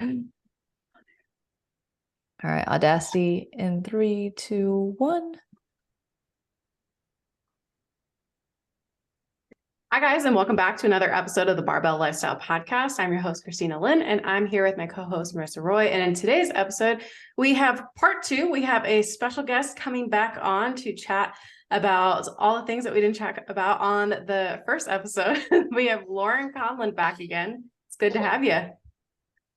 All right, Audacity in 3, 2, 1. Hi, guys, and welcome back to another episode of the Barbell Lifestyle Podcast. I'm your host, Christina Lynn, and I'm here with my co-host, Marissa Roy. And in today's episode, we have part 2. We have a special guest coming back on to chat about all the things that we didn't chat about on the first episode. We have Laurin Conlin back again. It's good to have you.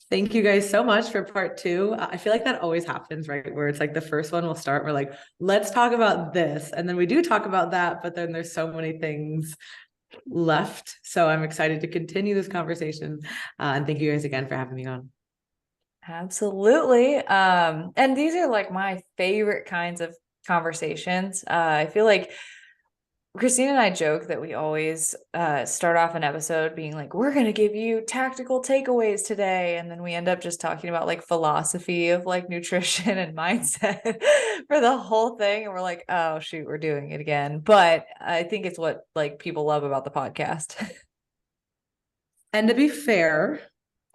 Thank you guys so much for part 2. I feel like that always happens, right? Where it's like the first one will start, we're like, let's talk about this. And then we do talk about that, but then there's so many things left. So I'm excited to continue this conversation. And thank you guys again for having me on. Absolutely. And these are like my favorite kinds of conversations. I feel like Christina and I joke that we always start off an episode being like, we're going to give you tactical takeaways today. And then we end up just talking about like philosophy of like nutrition and mindset for the whole thing. And we're like, oh, shoot, we're doing it again. But I think it's what like people love about the podcast. And to be fair,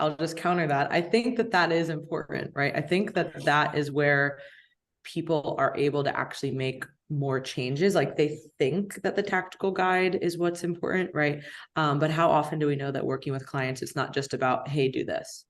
I'll just counter that. I think that that is important, right? I think that that is where people are able to actually make more changes. Like they think that the tactical guide is what's important, right? But how often do we know that working with clients, it's not just about, hey, do this.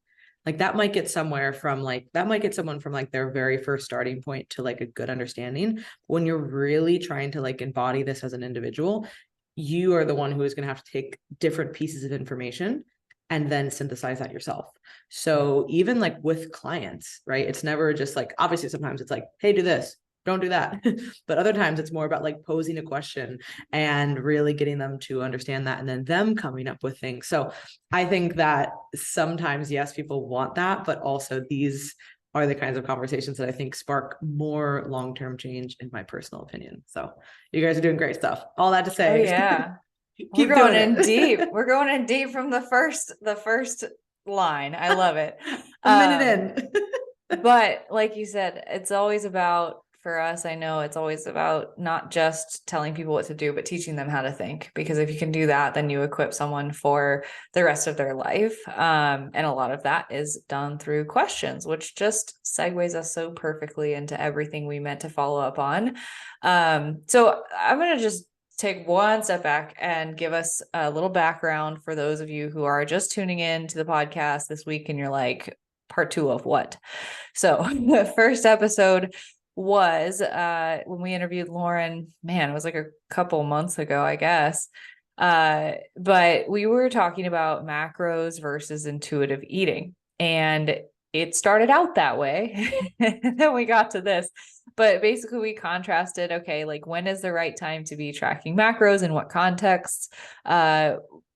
Like that might get someone from like their very first starting point to like a good understanding. When you're really trying to like embody this as an individual, you are the one who is going to have to take different pieces of information and then synthesize that yourself. So even like with clients, right? It's never just like, obviously sometimes it's like, hey, do this, don't do that. But other times it's more about like posing a question and really getting them to understand that and then them coming up with things. So I think that sometimes, yes, people want that, but also these are the kinds of conversations that I think spark more long-term change in my personal opinion. So you guys are doing great stuff. All that to say. Oh, yeah. Keep We're going doing in deep. We're going in deep from the first line. I love it. A minute in. But like you said, it's always about, for us, I know it's always about not just telling people what to do, but teaching them how to think. Because if you can do that, then you equip someone for the rest of their life. And a lot of that is done through questions, which just segues us so perfectly into everything we meant to follow up on. So I'm going to just take one step back and give us a little background for those of you who are just tuning in to the podcast this week and you're like, part 2 of what? So the first episode was when we interviewed Laurin. Man, it was like a couple months ago, I guess. But we were talking about macros versus intuitive eating. And it started out that way. And then we got to this. But basically, we contrasted, okay, like when is the right time to be tracking macros, in what contexts,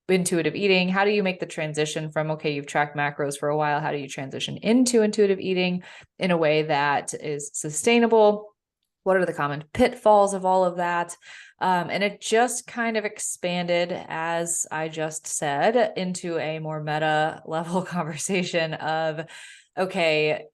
intuitive eating, how do you make the transition from, okay, you've tracked macros for a while, how do you transition into intuitive eating in a way that is sustainable? What are the common pitfalls of all of that? And it just kind of expanded, as I just said, into a more meta level conversation of, okay,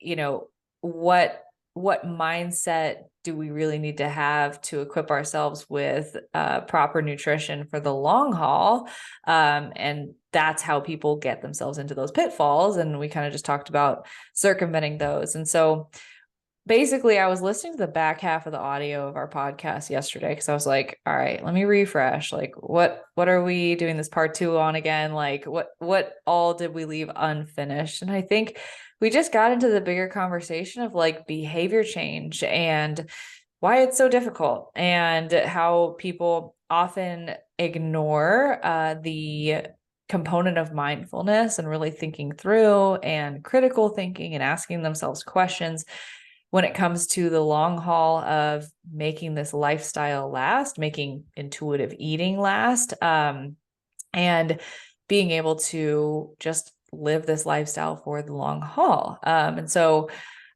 what mindset do we really need to have to equip ourselves with proper nutrition for the long haul? And that's how people get themselves into those pitfalls. And we kind of just talked about circumventing those. And so basically, I was listening to the back half of the audio of our podcast yesterday because I was like, all right, let me refresh. Like, what are we doing this part 2 on again? Like, what all did we leave unfinished? And I think we just got into the bigger conversation of like behavior change and why it's so difficult and how people often ignore the component of mindfulness and really thinking through and critical thinking and asking themselves questions when it comes to the long haul of making this lifestyle last, making intuitive eating last, and being able to just live this lifestyle for the long haul. And so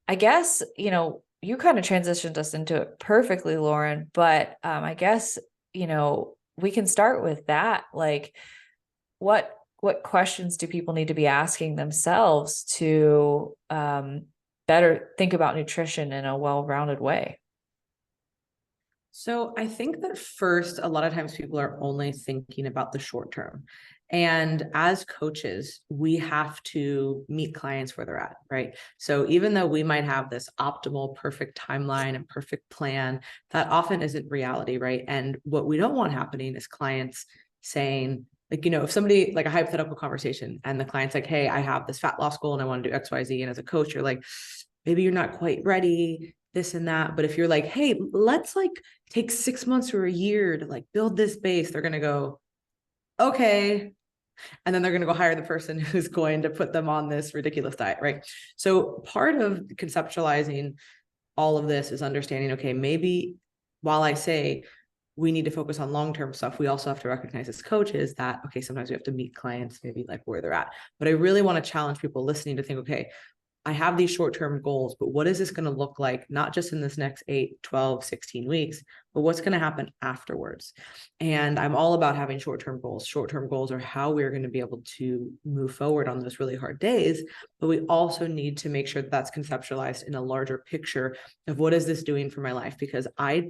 I guess, you kind of transitioned us into it perfectly, Laurin, but I guess, we can start with that. Like, what questions do people need to be asking themselves to better think about nutrition in a well-rounded way? So I think that first, a lot of times people are only thinking about the short term. And as coaches, we have to meet clients where they're at, right? So even though we might have this optimal, perfect timeline and perfect plan, that often isn't reality, right? And what we don't want happening is clients saying, like, if somebody, like a hypothetical conversation, and the client's like, hey, I have this fat loss goal and I want to do X, Y, Z. And as a coach, you're like, maybe you're not quite ready, this and that. But if you're like, hey, let's like take 6 months or a year to like build this base, they're going to go, okay. And then they're going to go hire the person who's going to put them on this ridiculous diet, right? So part of conceptualizing all of this is understanding, okay, maybe while I say we need to focus on long-term stuff, we also have to recognize as coaches that, okay, sometimes we have to meet clients maybe like where they're at. But I really want to challenge people listening to think, okay, I have these short-term goals, but what is this going to look like, not just in this next 8, 12, 16 weeks, but what's going to happen afterwards? And I'm all about having short-term goals. Short-term goals are how we're going to be able to move forward on those really hard days, but we also need to make sure that that's conceptualized in a larger picture of what is this doing for my life? Because I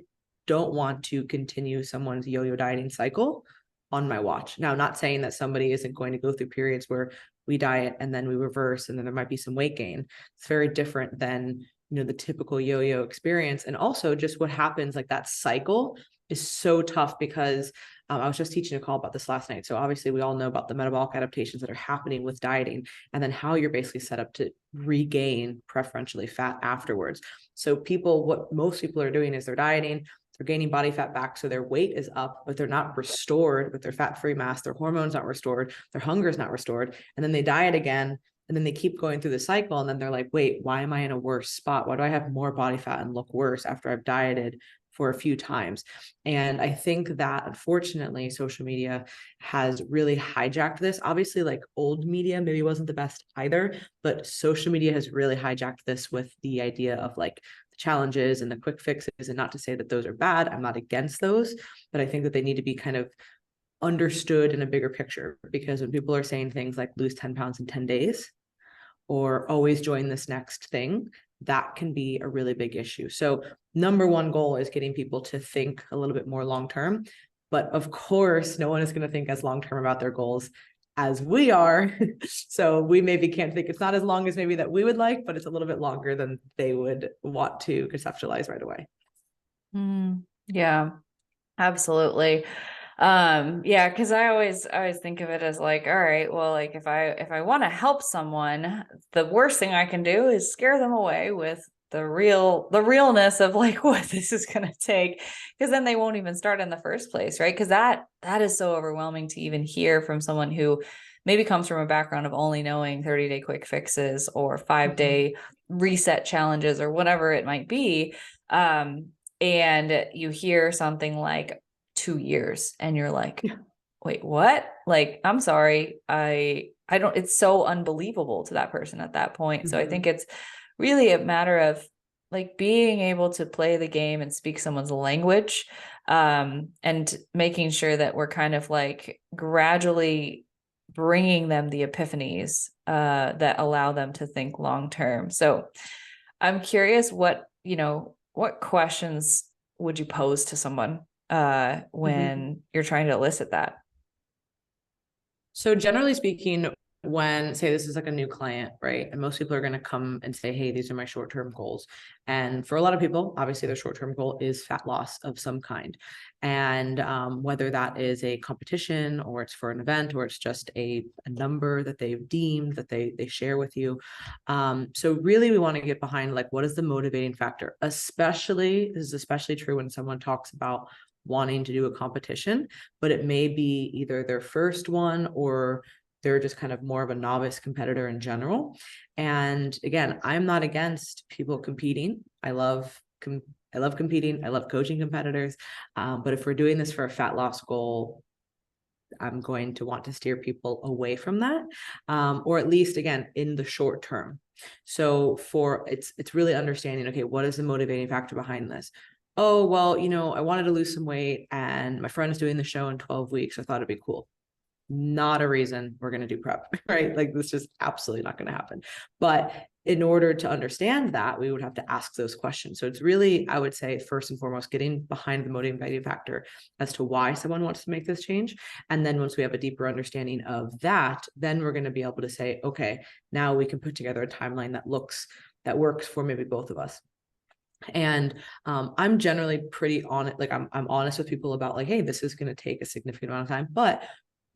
don't want to continue someone's yo-yo dieting cycle on my watch. Now, not saying that somebody isn't going to go through periods where we diet and then we reverse and then there might be some weight gain. It's very different than, the typical yo-yo experience. And also just what happens, like that cycle is so tough because I was just teaching a call about this last night. So obviously we all know about the metabolic adaptations that are happening with dieting and then how you're basically set up to regain preferentially fat afterwards. So what most people are doing is they're dieting, they're gaining body fat back. So their weight is up, but they're not restored with their fat-free mass. Their hormones not restored. Their hunger is not restored. And then they diet again. And then they keep going through the cycle. And then they're like, wait, why am I in a worse spot? Why do I have more body fat and look worse after I've dieted for a few times? And I think that unfortunately, social media has really hijacked this. Obviously, like old media maybe wasn't the best either, but social media has really hijacked this with the idea of like challenges and the quick fixes. And not to say that those are bad, I'm not against those, but I think that they need to be kind of understood in a bigger picture, because when people are saying things like lose 10 pounds in 10 days or always join this next thing, that can be a really big issue. So number one goal is getting people to think a little bit more long-term, but of course, no one is going to think as long-term about their goals as we are. So we maybe can't think, it's not as long as maybe that we would like, but it's a little bit longer than they would want to conceptualize right away. Yeah, absolutely. Yeah, because I always think of it as like, all right, well, like if I want to help someone, the worst thing I can do is scare them away with the realness of like what this is going to take, because then they won't even start in the first place, right? Because that is so overwhelming to even hear from someone who maybe comes from a background of only knowing 30-day quick fixes or 5-day reset challenges or whatever it might be. And you hear something like 2 years and you're like, wait, what? Like, I'm sorry. I don't, it's so unbelievable to that person at that point. So I think it's really a matter of like being able to play the game and speak someone's language, and making sure that we're kind of like gradually bringing them the epiphanies, that allow them to think long-term. So I'm curious what questions would you pose to someone when you're trying to elicit that? So generally speaking, when say this is like a new client, right? And most people are going to come and say, hey, these are my short-term goals. And for a lot of people, obviously their short-term goal is fat loss of some kind. And whether that is a competition or it's for an event or it's just a number that they've deemed that they share with you. So really we want to get behind like, what is the motivating factor? This is especially true when someone talks about wanting to do a competition, but it may be either their first one or they're just kind of more of a novice competitor in general. And again, I'm not against people competing. I love competing. I love coaching competitors. But if we're doing this for a fat loss goal, I'm going to want to steer people away from that, or at least again, in the short term. So it's really understanding, okay, what is the motivating factor behind this? Oh, well, I wanted to lose some weight and my friend is doing the show in 12 weeks. I thought it'd be cool. Not a reason we're going to do prep, right? Like this just absolutely not going to happen. But in order to understand that, we would have to ask those questions. So it's really, I would say, first and foremost, getting behind the motivating factor as to why someone wants to make this change. And then once we have a deeper understanding of that, then we're going to be able to say, okay, now we can put together a timeline that works for maybe both of us. And I'm generally pretty honest, like I'm honest with people about like, hey, this is going to take a significant amount of time, but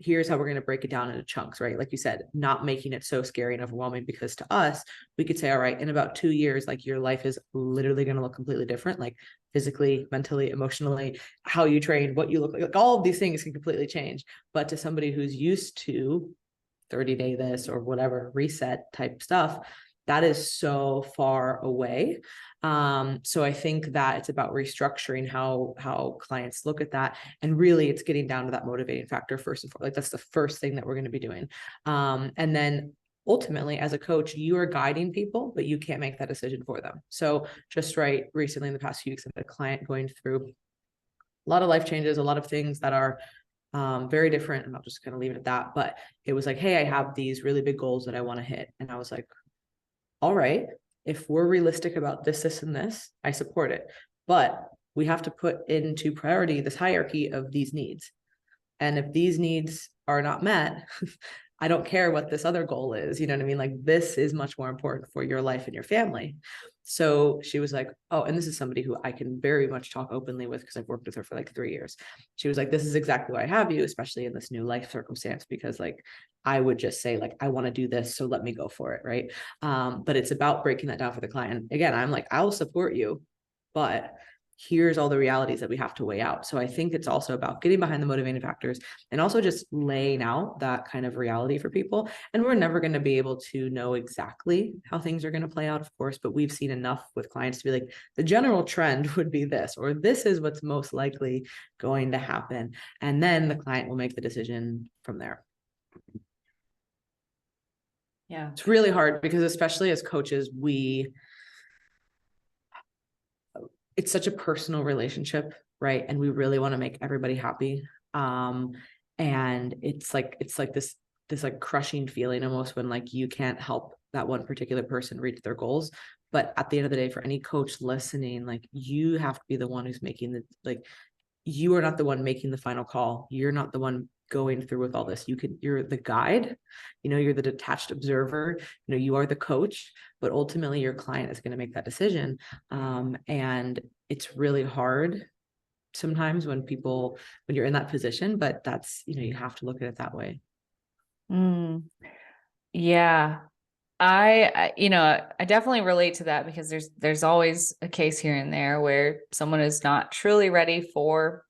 here's how we're going to break it down into chunks, right? Like you said, not making it so scary and overwhelming, because to us, we could say, all right, in about 2 years, like your life is literally going to look completely different, like physically, mentally, emotionally, how you train, what you look like all of these things can completely change. But to somebody who's used to 30-day this or whatever reset type stuff, that is so far away. So I think that it's about restructuring how clients look at that. And really it's getting down to that motivating factor first and foremost. Like that's the first thing that we're going to be doing. And then ultimately as a coach, you are guiding people, but you can't make that decision for them. So just recently in the past few weeks, I had a client going through a lot of life changes, a lot of things that are very different. And I'll just kind of leave it at that. But it was like, hey, I have these really big goals that I want to hit. And I was like, all right, if we're realistic about this, and this, I support it. But we have to put into priority this hierarchy of these needs. And if these needs are not met, I don't care what this other goal is. You know what I mean? Like this is much more important for your life and your family. So she was like, oh, and this is somebody who I can very much talk openly with because I've worked with her for like 3 years. She was like, this is exactly why I have you, especially in this new life circumstance, because like, I would just say like, I want to do this, so let me go for it. Right. But it's about breaking that down for the client. And again, I'm like, I'll support you, but here's all the realities that we have to weigh out. So I think it's also about getting behind the motivating factors and also just laying out that kind of reality for people. And we're never going to be able to know exactly how things are going to play out, of course, but we've seen enough with clients to be like, the general trend would be this, or this is what's most likely going to happen. And then the client will make the decision from there. Yeah. It's really hard because especially as coaches, it's such a personal relationship, right? And we really want to make everybody happy. And it's like this like crushing feeling almost when like you can't help that one particular person reach their goals. But at the end of the day, for any coach listening, like you have to be the one who's making you are not the one making the final call. You're not the one going through with all this. You're the guide, you're the detached observer, you are the coach, but ultimately your client is going to make that decision. And it's really hard sometimes when you're in that position, but that's, you have to look at it that way. Yeah. I definitely relate to that because there's always a case here and there where someone is not truly ready for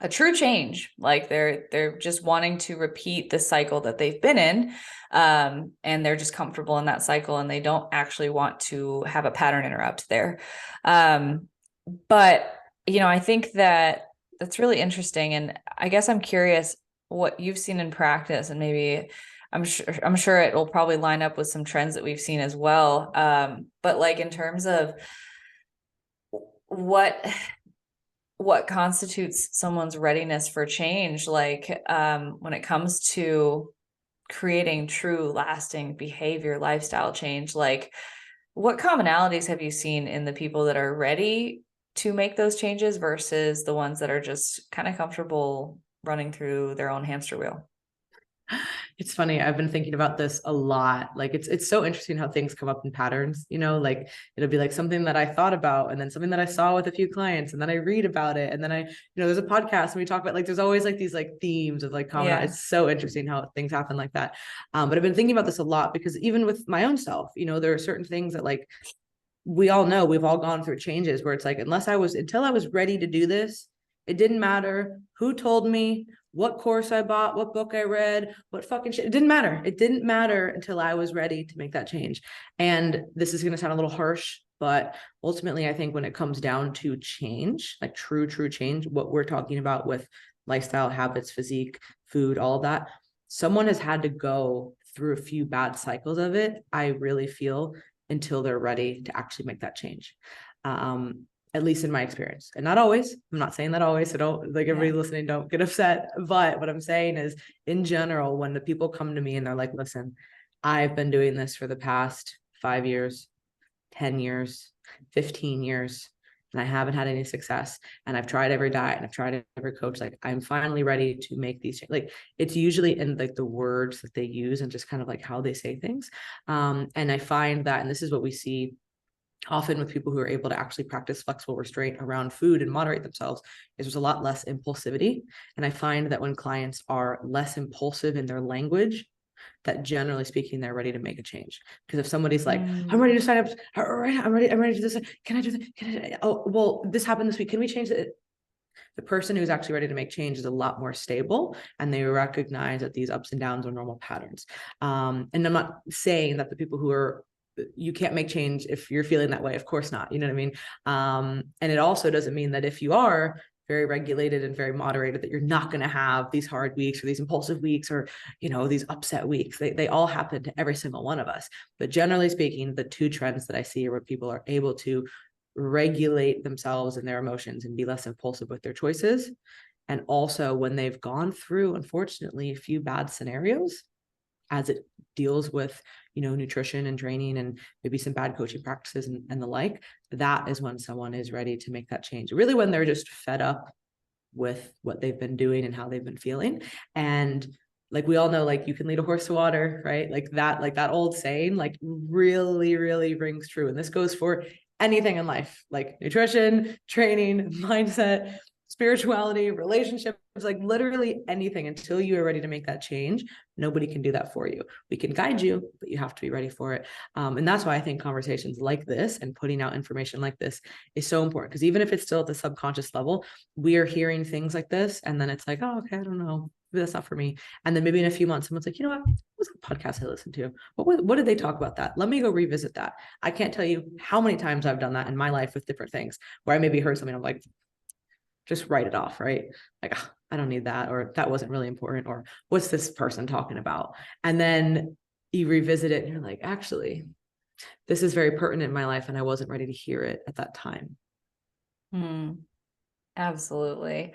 a true change. Like they're just wanting to repeat the cycle that they've been in. And they're just comfortable in that cycle and they don't actually want to have a pattern interrupt there. But I think that's really interesting. And I guess I'm curious what you've seen in practice, and maybe I'm sure it will probably line up with some trends that we've seen as well. But like in terms of what constitutes someone's readiness for change, like when it comes to creating true lasting behavior, lifestyle change, like what commonalities have you seen in the people that are ready to make those changes versus the ones that are just kind of comfortable running through their own hamster wheel? It's funny. I've been thinking about this a lot. Like it's so interesting how things come up in patterns, like it'll be like something that I thought about and then something that I saw with a few clients and then I read about it. And then there's a podcast and we talk about like, there's always like these like themes of like common. Yeah. It's so interesting how things happen like that. But I've been thinking about this a lot because even with my own self, there are certain things that like, we all know we've all gone through changes where it's like, until I was ready to do this, it didn't matter who told me, what course I bought, what book I read, what fucking shit. It didn't matter. It didn't matter until I was ready to make that change. And this is going to sound a little harsh, but ultimately, I think when it comes down to change, like true change, what we're talking about with lifestyle, habits, physique, food, all of that, someone has had to go through a few bad cycles of it, I really feel, until they're ready to actually make that change. At least in my experience, and not always. I'm not saying that always. So don't like everybody listening, don't get upset. But what I'm saying is in general, when the people come to me and they're like, listen, I've been doing this for the past 5 years, 10 years, 15 years, and I haven't had any success. And I've tried every diet and I've tried every coach. Like, I'm finally ready to make these changes. Like, it's usually in like the words that they use and just kind of like how they say things. And I find that, and this is what we see often with people who are able to actually practice flexible restraint around food and moderate themselves, is there's a lot less impulsivity. And I find that when clients are less impulsive in their language, that generally speaking, they're ready to make a change. Because if somebody's like, I'm ready to sign up, all right, I'm ready to do this. Can I do that? Oh, well, this happened this week. Can we change it? The person who's actually ready to make change is a lot more stable, and they recognize that these ups and downs are normal patterns. And I'm not saying that the people who are, you can't make change if you're feeling that way. Of course not. You know what I mean? And it also doesn't mean that if you are very regulated and very moderated, that you're not going to have these hard weeks or these impulsive weeks or, you know, these upset weeks. They all happen to every single one of us. But generally speaking, the two trends that I see are where people are able to regulate themselves and their emotions and be less impulsive with their choices. And also when they've gone through, unfortunately, a few bad scenarios as it deals with, you know, nutrition and training and maybe some bad coaching practices and the like, that is when someone is ready to make that change. Really, when they're just fed up with what they've been doing and how they've been feeling. And like, we all know, like, you can lead a horse to water, right? Like that old saying, like, really, really rings true. And this goes for anything in life, like nutrition, training, mindset, spirituality, relationships, like literally anything. Until you are ready to make that change, nobody can do that for you. We can guide you, but you have to be ready for it. And that's why I think conversations like this and putting out information like this is so important. Because even if it's still at the subconscious level, we are hearing things like this, and then it's like, oh, okay, I don't know, maybe that's not for me. And then maybe in a few months, someone's like, you know what was the podcast I listened to? What did they talk about that? Let me go revisit that. I can't tell you how many times I've done that in my life with different things, where I maybe heard something, I'm like, just write it off, right? Like, oh, I don't need that, or that wasn't really important, or what's this person talking about? And then you revisit it and you're like, actually, this is very pertinent in my life, and I wasn't ready to hear it at that time. Absolutely.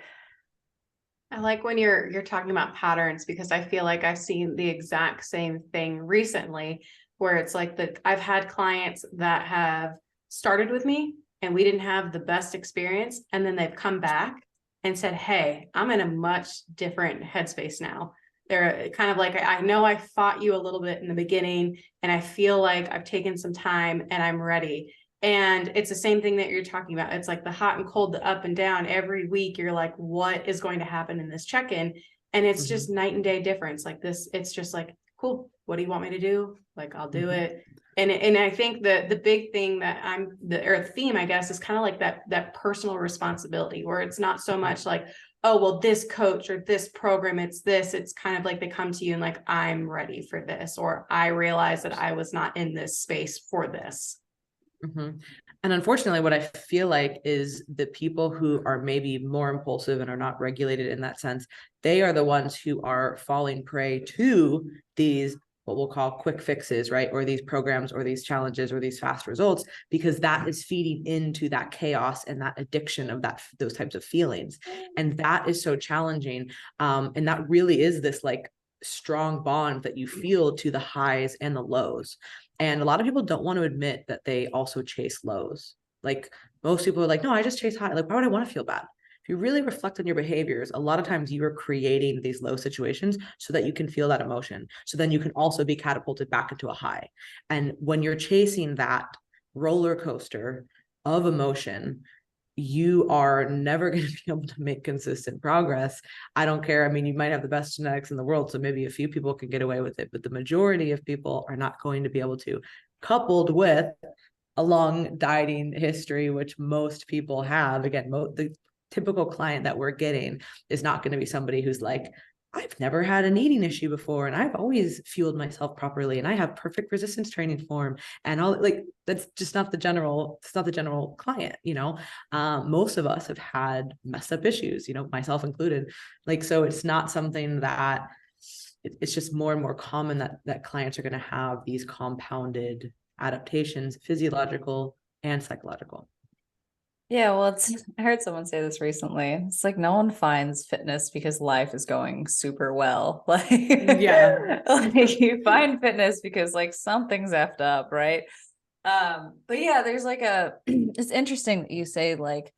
I like when you're talking about patterns, because I feel like I've seen the exact same thing recently, where it's like that I've had clients that have started with me and we didn't have the best experience, and then they've come back and said, hey, I'm in a much different headspace now. They're kind of like, I know I fought you a little bit in the beginning, and I feel like I've taken some time and I'm ready. And it's the same thing that you're talking about. It's like the hot and cold, the up and down. Every week you're like, what is going to happen in this check-in? And it's just night and day difference. Like this, it's just like, cool, what do you want me to do? Like, I'll do it. And I think the big thing that or theme, I guess, is kind of like that personal responsibility, where it's not so much like, oh, well, this coach or this program, it's kind of like they come to you and like, I'm ready for this, or I realized that I was not in this space for this. And unfortunately, what I feel like is the people who are maybe more impulsive and are not regulated in that sense, they are the ones who are falling prey to these, what we'll call quick fixes, right? Or these programs or these challenges or these fast results, because that is feeding into that chaos and that addiction of those types of feelings. And that is so challenging. And that really is this like strong bond that you feel to the highs and the lows. And a lot of people don't want to admit that they also chase lows. Like, most people are like, no, I just chase high. Like, why would I want to feel bad? If you really reflect on your behaviors, a lot of times you are creating these low situations so that you can feel that emotion. So then you can also be catapulted back into a high. And when you're chasing that roller coaster of emotion, you are never going to be able to make consistent progress. I don't care. I mean, you might have the best genetics in the world, so maybe a few people can get away with it, but the majority of people are not going to be able to, coupled with a long dieting history, which most people have. Again, the typical client that we're getting is not going to be somebody who's like, I've never had an eating issue before, and I've always fueled myself properly, and I have perfect resistance training form, and all. Like, that's just not the general. It's not the general client, you know. Most of us have had messed up issues, you know, myself included. Like, so it's not something that it's just more and more common that clients are going to have these compounded adaptations, physiological and psychological. Yeah, well, I heard someone say this recently. It's like no one finds fitness because life is going super well. Like, Yeah. like you find fitness because like something's effed up, right? But yeah, there's like it's interesting that you say like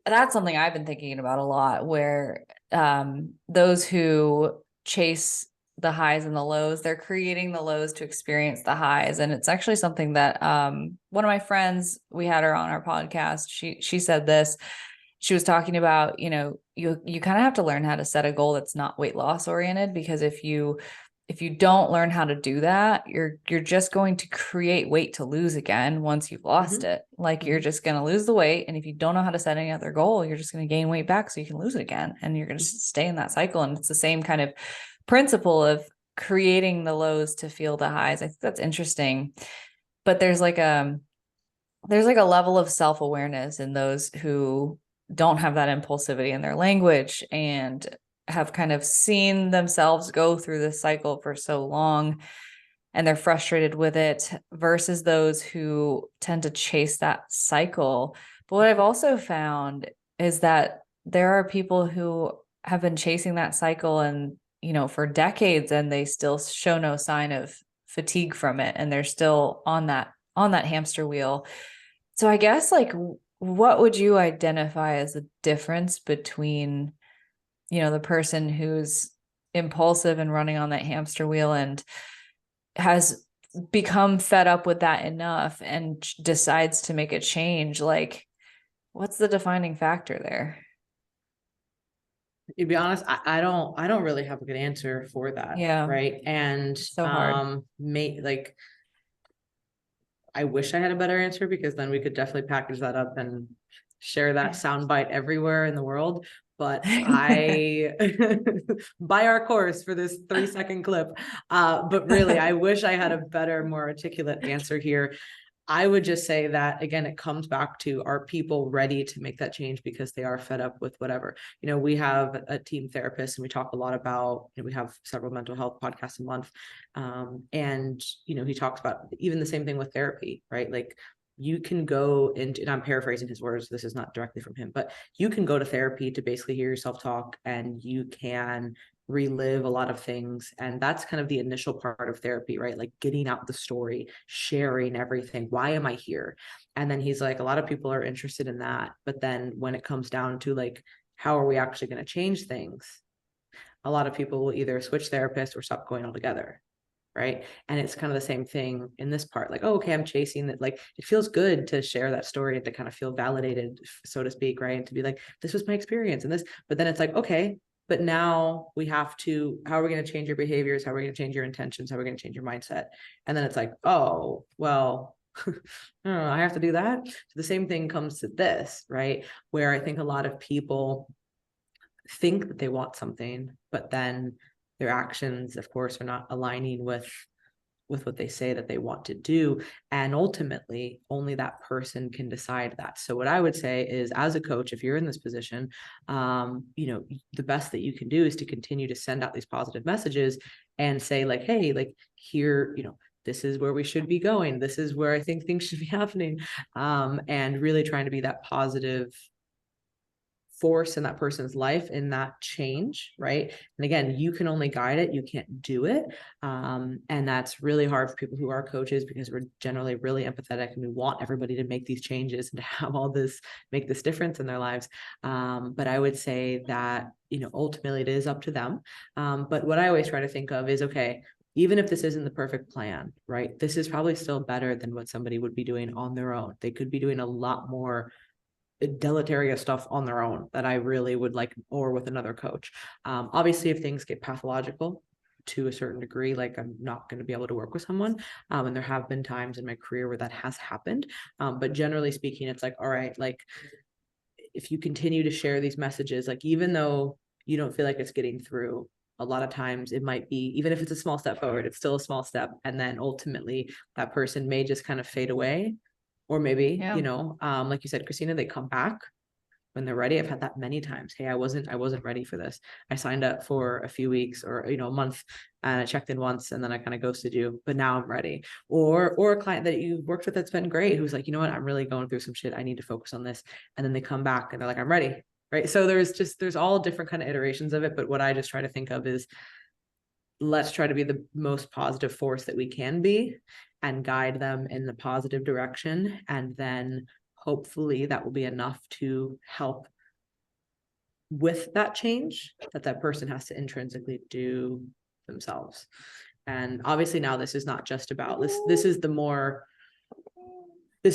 that's something I've been thinking about a lot, where those who chase the highs and the lows, they're creating the lows to experience the highs. And it's actually something that one of my friends, we had her on our podcast. She said this. She was talking about, you kind of have to learn how to set a goal that's not weight loss oriented, because if you don't learn how to do that, you're just going to create weight to lose again once you've lost it. Like you're just going to lose the weight. And if you don't know how to set any other goal, you're just going to gain weight back so you can lose it again. And you're going to stay in that cycle. And it's the same kind of principle of creating the lows to feel the highs. I think that's interesting. But there's like a level of self-awareness in those who don't have that impulsivity in their language and have kind of seen themselves go through this cycle for so long, and they're frustrated with it, versus those who tend to chase that cycle. But what I've also found is that there are people who have been chasing that cycle and, for decades, and they still show no sign of fatigue from it. And they're still on that hamster wheel. So I guess like what would you identify as the difference between, the person who's impulsive and running on that hamster wheel and has become fed up with that enough and decides to make a change? Like, what's the defining factor there? To be honest, I don't really have a good answer for that. Yeah. Right. And So hard. like I wish I had a better answer, because then we could definitely package that up and share that soundbite everywhere in the world. But I buy our course for this 3-second clip. But really, I wish I had a better, more articulate answer here. I would just say that, again, it comes back to, are people ready to make that change because they are fed up with whatever? We have a team therapist, and we talk a lot about, we have several mental health podcasts a month. And he talks about even the same thing with therapy, right? Like you can go into, and I'm paraphrasing his words, this is not directly from him, but you can go to therapy to basically hear yourself talk, and you can relive a lot of things. And that's kind of the initial part of therapy, right? Like getting out the story, sharing everything. Why am I here? And then he's like, a lot of people are interested in that. But then when it comes down to like, how are we actually going to change things? A lot of people will either switch therapists or stop going altogether. Right. And it's kind of the same thing in this part. Like, oh, okay, I'm chasing that. Like, it feels good to share that story and to kind of feel validated, so to speak. Right. And to be like, this was my experience and this, but then it's like, okay, but now we have to, how are we going to change your behaviors? How are we going to change your intentions? How are we going to change your mindset? And then it's like, oh, well, I have to do that. So the same thing comes to this, right? Where I think a lot of people think that they want something, but then their actions, of course, are not aligning with what they say that they want to do. And ultimately, only that person can decide that. So what I would say is, as a coach, if you're in this position, the best that you can do is to continue to send out these positive messages and say like, hey, like here, this is where we should be going. This is where I think things should be happening. And really trying to be that positive force in that person's life in that change, right? And again, you can only guide it, you can't do it. And that's really hard for people who are coaches, because we're generally really empathetic and we want everybody to make these changes and to have all this, make this difference in their lives. But I would say that, ultimately it is up to them. But what I always try to think of is, okay, even if this isn't the perfect plan, right? This is probably still better than what somebody would be doing on their own. They could be doing a lot more deleterious stuff on their own that I really would like, or with another coach. Obviously, if things get pathological to a certain degree, like I'm not going to be able to work with someone. And there have been times in my career where that has happened. But generally speaking, it's like, all right, like if you continue to share these messages, like even though you don't feel like it's getting through, a lot of times it might be, even if it's a small step forward, it's still a small step. And then ultimately that person may just kind of fade away. Or maybe, Yeah. like you said, Christina, they come back when they're ready. I've had that many times. Hey, I wasn't ready for this. I signed up for a few weeks or, a month, and I checked in once and then I kind of ghosted you, but now I'm ready. Or a client that you've worked with that's been great, who's like, you know what, I'm really going through some shit. I need to focus on this. And then they come back and they're like, I'm ready. Right. So there's all different kind of iterations of it. But what I just try to think of is, let's try to be the most positive force that we can be and guide them in the positive direction. And then hopefully that will be enough to help with that change that person has to intrinsically do themselves. And obviously now this is not just about this. This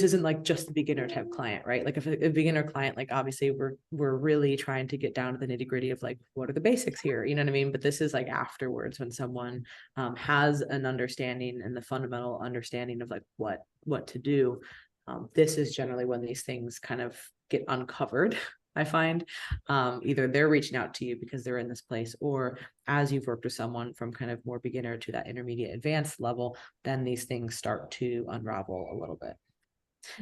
isn't like just the beginner type client, right? Like if a beginner client, like obviously we're really trying to get down to the nitty gritty of like, what are the basics here? You know what I mean? But this is like afterwards, when someone has an understanding and the fundamental understanding of like what to do. This is generally when these things kind of get uncovered. I find either they're reaching out to you because they're in this place, or as you've worked with someone from kind of more beginner to that intermediate advanced level, then these things start to unravel a little bit.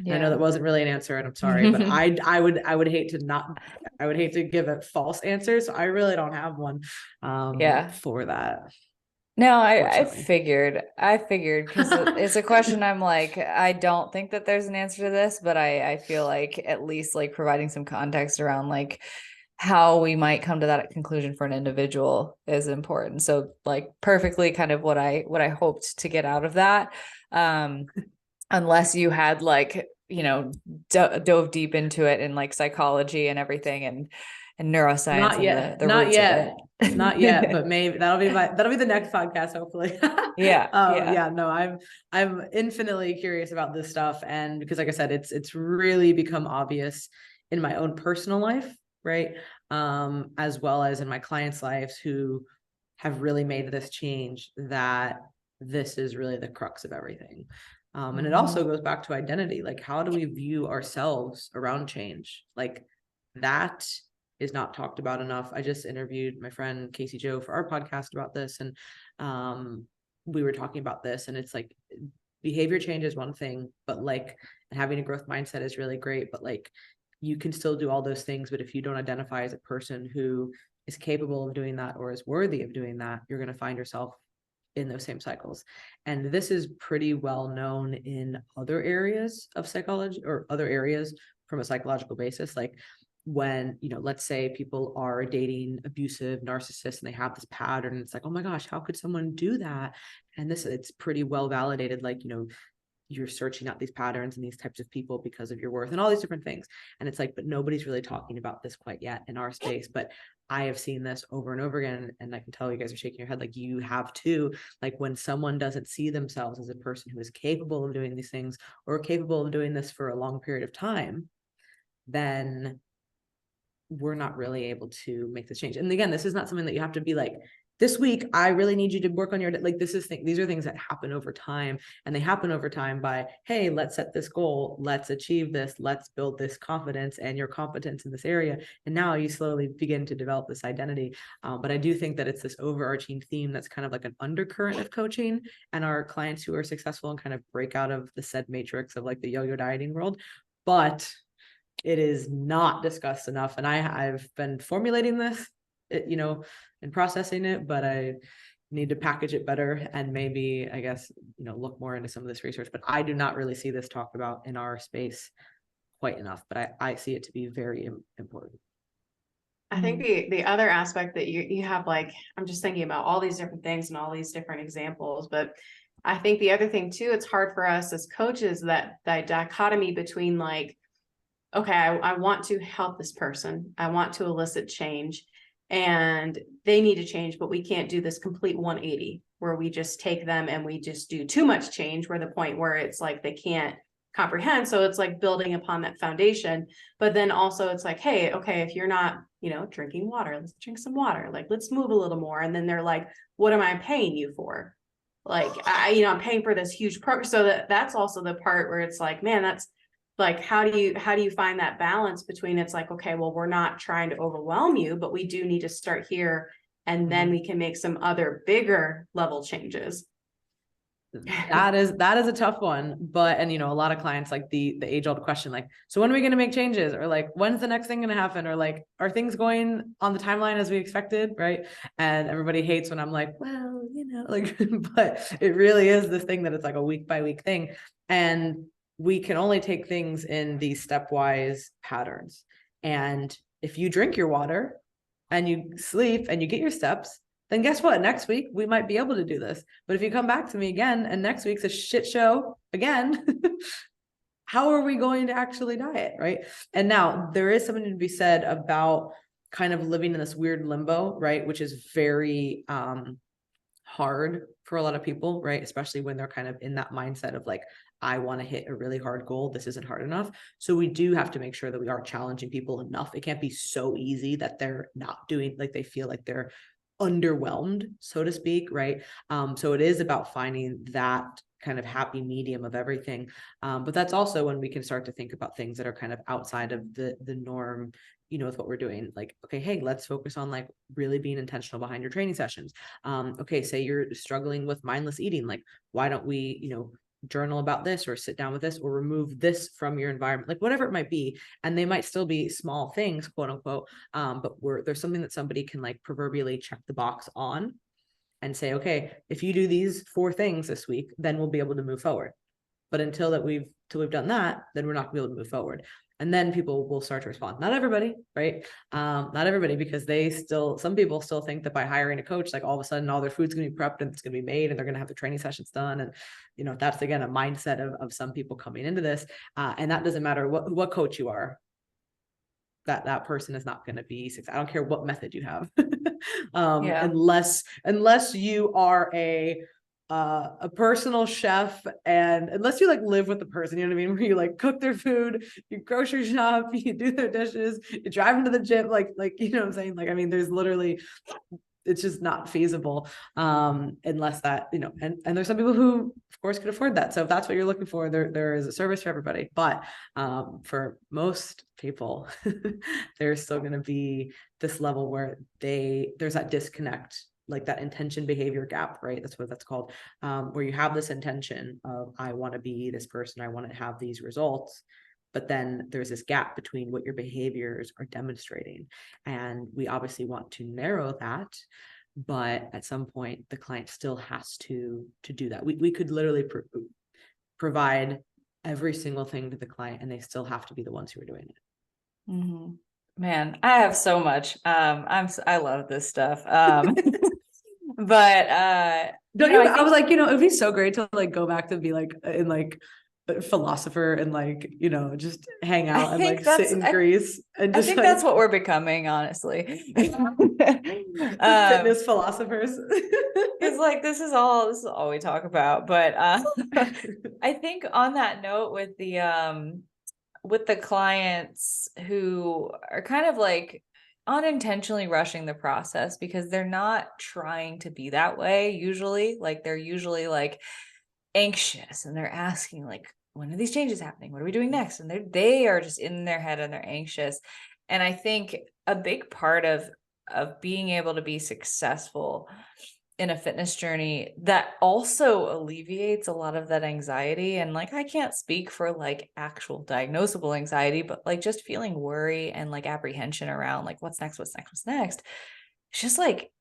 Yeah. I know that wasn't really an answer, and I'm sorry, but I would hate to give a false answer. So I really don't have one for that. No, I figured because it's a question. I'm like, I don't think that there's an answer to this, but I feel like at least like providing some context around like how we might come to that conclusion for an individual is important. So like perfectly kind of what I hoped to get out of that. Unless you had like, dove deep into it in like psychology and everything and neuroscience. Not yet. Not yet, but maybe that'll be the next podcast, hopefully. Yeah. No, I'm infinitely curious about this stuff. And because like I said, it's really become obvious in my own personal life, right? As well as in my clients' lives who have really made this change, that this is really the crux of everything. And it also goes back to identity. Like, how do we view ourselves around change? Like, that is not talked about enough. I just interviewed my friend Casey Joe for our podcast about this. And we were talking about this, and it's like behavior change is one thing, but like having a growth mindset is really great. But like, you can still do all those things. But if you don't identify as a person who is capable of doing that or is worthy of doing that, you're going to find yourself in those same cycles. And this is pretty well known in other areas of psychology, or other areas from a psychological basis. Like when, let's say people are dating abusive narcissists and they have this pattern, it's like, oh my gosh, how could someone do that? And it's pretty well validated. Like, you're searching out these patterns and these types of people because of your worth and all these different things. And it's like, but nobody's really talking about this quite yet in our space. But I have seen this over and over again. And I can tell you guys are shaking your head like you have too. Like when someone doesn't see themselves as a person who is capable of doing these things or capable of doing this for a long period of time, then we're not really able to make this change. And again, this is not something that you have to be like, this week, I really need you to work on your, like, these are things that happen over time, and they happen over time by, hey, let's set this goal. Let's achieve this. Let's build this confidence and your competence in this area. And now you slowly begin to develop this identity. But I do think that it's this overarching theme that's kind of like an undercurrent of coaching, and our clients who are successful and kind of break out of the said matrix of like the yo-yo dieting world. But it is not discussed enough. And I've been formulating this, and processing it, but I need to package it better and maybe, I guess, look more into some of this research. But I do not really see this talked about in our space quite enough, but I see it to be very important. I think the other aspect that you have, like, I'm just thinking about all these different things and all these different examples, but I think the other thing too, it's hard for us as coaches, that dichotomy between like, okay, I want to help this person, I want to elicit change, and they need to change, but we can't do this complete 180 where we just take them and we just do too much change, where the point where it's like they can't comprehend. So it's like building upon that foundation. But then also it's like, hey, okay, if you're not, drinking water, let's drink some water. Like, let's move a little more. And then they're like, what am I paying you for? Like, I'm paying for this huge program. So that's also the part where it's like, man, that's like, how do you find that balance between, it's like, okay, well, we're not trying to overwhelm you, but we do need to start here, and then we can make some other bigger level changes. that is a tough one. But, and, you know, a lot of clients, like the age old question, like, so when are we going to make changes? Or like, when's the next thing going to happen? Or like, are things going on the timeline as we expected? Right. And everybody hates when I'm like, well, you know, like, but it really is this thing that it's like a week by week thing. And we can only take things in these stepwise patterns. And if you drink your water and you sleep and you get your steps, then guess what? Next week, we might be able to do this. But if you come back to me again and next week's a shit show again, how are we going to actually diet? Right. And now there is something to be said about kind of living in this weird limbo, right? Which is very hard for a lot of people, right? Especially when they're kind of in that mindset of like, I want to hit a really hard goal. This isn't hard enough. So we do have to make sure that we are challenging people enough. It can't be so easy that they're not doing, like they feel like they're underwhelmed, so to speak, right? So it is about finding that kind of happy medium of everything. But that's also when we can start to think about things that are kind of outside of the norm, you know, with what we're doing. Like, okay, hey, let's focus on like really being intentional behind your training sessions. Okay, say you're struggling with mindless eating, like, why don't we, you know, journal about this or sit down with this or remove this from your environment, like whatever it might be. And they might still be small things, quote unquote. But there's something that somebody can like proverbially check the box on and say, okay, if you do these 4 things this week, then we'll be able to move forward. But until we've done that, then we're not gonna be able to move forward. And then people will start to respond. Not everybody, right? Not everybody, because some people still think that by hiring a coach, like all of a sudden all their food's gonna be prepped and it's gonna be made and they're gonna have the training sessions done. And, you know, that's again, a mindset of some people coming into this. And that doesn't matter what coach you are, that person is not going to be successful. I don't care what method you have. Unless you are a personal chef, and unless you like live with the person, you know what I mean, where you like cook their food, you grocery shop, you do their dishes, you drive them to the gym, like you know what I'm saying, like I mean there's literally, it's just not feasible unless that, you know, and there's some people who of course could afford that. So if that's what you're looking for, there is a service for everybody. But for most people, there's still going to be this level where there's that disconnect, like that intention behavior gap, right? That's what that's called, where you have this intention of, I want to be this person, I want to have these results. But then there's this gap between what your behaviors are demonstrating. And we obviously want to narrow that. But at some point, the client still has to do that. We could literally provide every single thing to the client, and they still have to be the ones who are doing it. Mm-hmm. Man, I have so much. I love this stuff. But don't you? I was like, you know, it'd be so great to like go back to be like in like a philosopher and like, you know, just hang out and like sit in Greece and just, I think that's what we're becoming, honestly. Fitness philosophers. It's like this is all we talk about. But I think on that note, with the clients who are kind of like unintentionally rushing the process because they're not trying to be that way usually, like they're usually like anxious and they're asking like, when are these changes happening? What are we doing next? And they are just in their head and they're anxious. And I think a big part of being able to be successful in a fitness journey that also alleviates a lot of that anxiety. And like, I can't speak for like actual diagnosable anxiety, but like just feeling worry and like apprehension around like, what's next? It's just like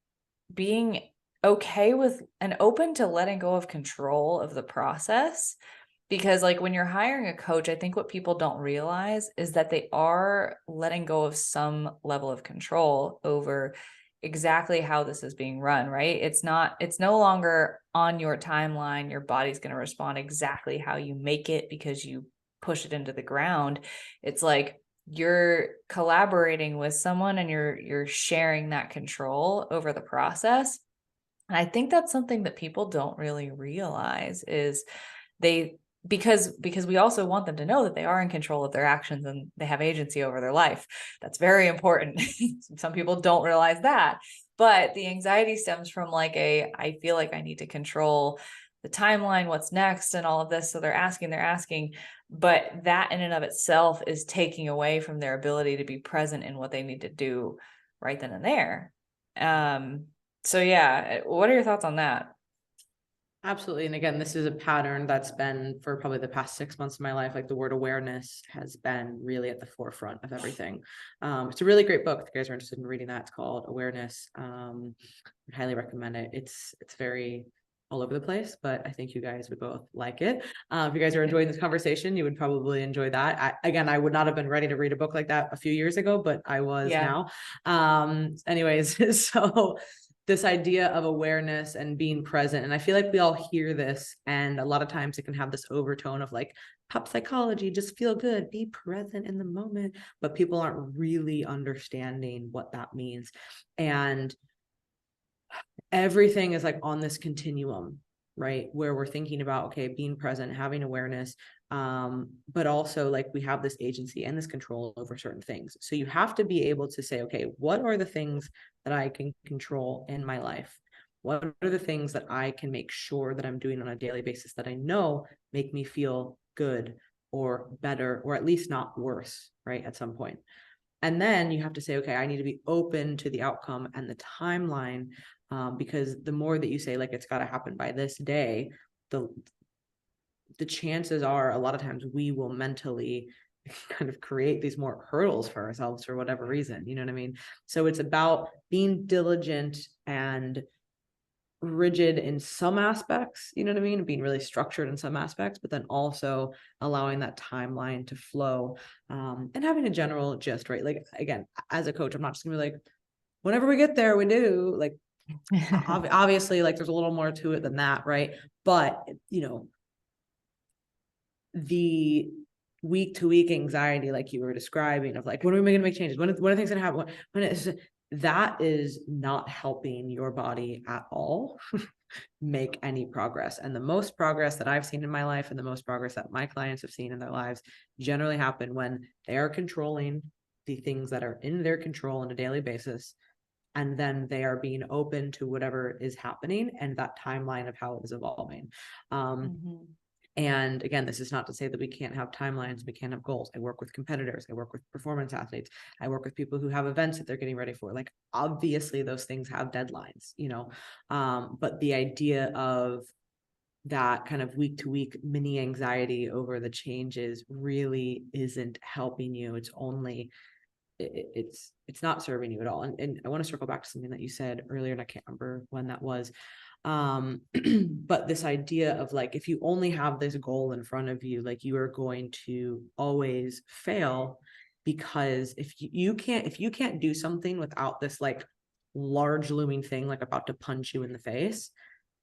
being okay with and open to letting go of control of the process. Because like when you're hiring a coach, I think what people don't realize is that they are letting go of some level of control over exactly how this is being run, right? It's no longer on your timeline. Your body's going to respond exactly how you make it because you push it into the ground. It's like you're collaborating with someone and you're sharing that control over the process. And I think that's something that people don't really realize is because we also want them to know that they are in control of their actions and they have agency over their life. That's very important. Some people don't realize that, but the anxiety stems from like I feel like I need to control the timeline, what's next and all of this. So they're asking, but that in and of itself is taking away from their ability to be present in what they need to do right then and there. So yeah, what are your thoughts on that? Absolutely. And again, this is a pattern that's been for probably the past 6 months of my life. Like the word awareness has been really at the forefront of everything. It's a really great book. If you guys are interested in reading that, it's called Awareness. I highly recommend it. It's very all over the place, but I think you guys would both like it. If you guys are enjoying this conversation, you would probably enjoy that. I would not have been ready to read a book like that a few years ago, but I was now. Anyways, so this idea of awareness and being present. And I feel like we all hear this, and a lot of times it can have this overtone of like pop psychology, just feel good, be present in the moment, but people aren't really understanding what that means. And everything is like on this continuum, right? Where we're thinking about, okay, being present, having awareness, but also like we have this agency and this control over certain things. So you have to be able to say, okay, what are the things that I can control in my life? What are the things that I can make sure that I'm doing on a daily basis that I know make me feel good or better, or at least not worse, right? At some point. And then you have to say, okay, I need to be open to the outcome and the timeline, because the more that you say, like, it's got to happen by this day, the chances are a lot of times we will mentally kind of create these more hurdles for ourselves for whatever reason, you know what I mean? So it's about being diligent and rigid in some aspects, you know what I mean? Being really structured in some aspects, but then also allowing that timeline to flow, and having a general gist, right? Like, again, as a coach, I'm not just gonna be like, whenever we get there, we do, like, obviously, like, there's a little more to it than that, right? But, you know, the week to week anxiety, like you were describing, of like, when are we going to make changes? When are things going to happen? When is that is not helping your body at all make any progress. And the most progress that I've seen in my life, and the most progress that my clients have seen in their lives, generally happen when they are controlling the things that are in their control on a daily basis. And then they are being open to whatever is happening and that timeline of how it is evolving. And again, this is not to say that we can't have timelines, we can't have goals. I work with competitors, I work with performance athletes, I work with people who have events that they're getting ready for. Like, obviously those things have deadlines, you know, but the idea of that kind of week to week mini anxiety over the changes really isn't helping you. It's only, it's not serving you at all. And I want to circle back to something that you said earlier, and I can't remember when that was. But this idea of like, if you only have this goal in front of you, like, you are going to always fail, because if you can't do something without this like large looming thing, like about to punch you in the face,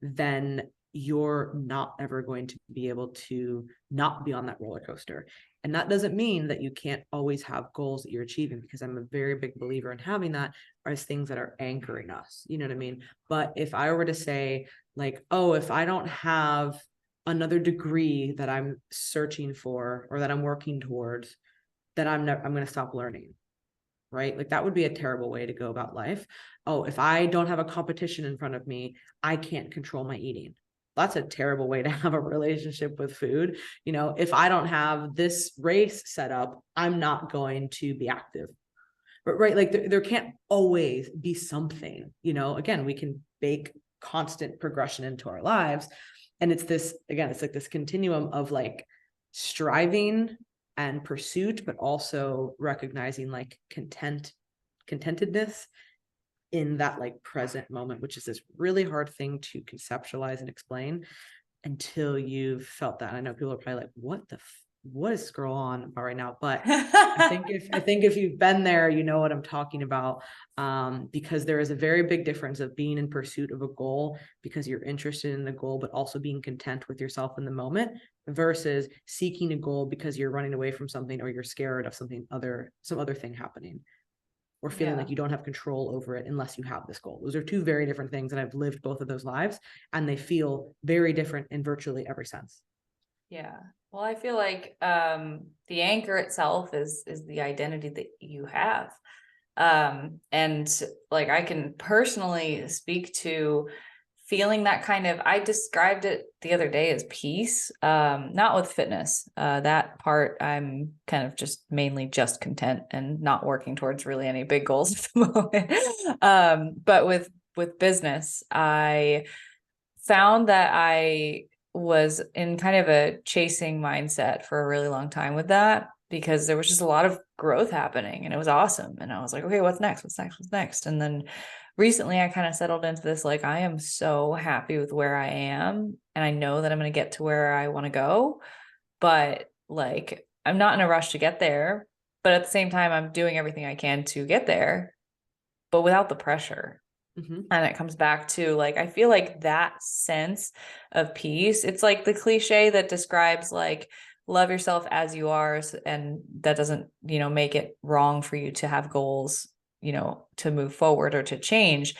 then you're not ever going to be able to not be on that roller coaster. And that doesn't mean that you can't always have goals that you're achieving, because I'm a very big believer in having that as things that are anchoring us, you know what I mean? But if I were to say, like, oh, if I don't have another degree that I'm searching for or that I'm working towards, then I'm going to stop learning, right? Like, that would be a terrible way to go about life. Oh, if I don't have a competition in front of me, I can't control my eating. That's a terrible way to have a relationship with food. You know, if I don't have this race set up, I'm not going to be active. But right, like, there can't always be something, you know. Again, we can bake constant progression into our lives. And it's this, again, it's like this continuum of like striving and pursuit, but also recognizing like contentedness in that like present moment, which is this really hard thing to conceptualize and explain until you've felt that. I know people are probably like, what is this girl on about right now? But I think if you've been there, you know what I'm talking about, because there is a very big difference of being in pursuit of a goal because you're interested in the goal, but also being content with yourself in the moment, versus seeking a goal because you're running away from something, or you're scared of some other thing happening, or feeling like you don't have control over it unless you have this goal. Those are two very different things. And I've lived both of those lives, and they feel very different in virtually every sense. Yeah. Well, I feel like the anchor itself is the identity that you have. And like, I can personally speak to feeling that kind of, I described it the other day as peace, not with fitness. That part, I'm kind of just mainly just content and not working towards really any big goals at the moment. But with business, I found that I was in kind of a chasing mindset for a really long time with that, because there was just a lot of growth happening and it was awesome. And I was like, okay, what's next? What's next? What's next? And then recently I kind of settled into this, like, I am so happy with where I am. And I know that I'm going to get to where I want to go, but like, I'm not in a rush to get there. But at the same time, I'm doing everything I can to get there, but without the pressure. Mm-hmm. And it comes back to, like, I feel like that sense of peace, it's like the cliche that describes, like, love yourself as you are. And that doesn't, make it wrong for you to have goals, to move forward or to change.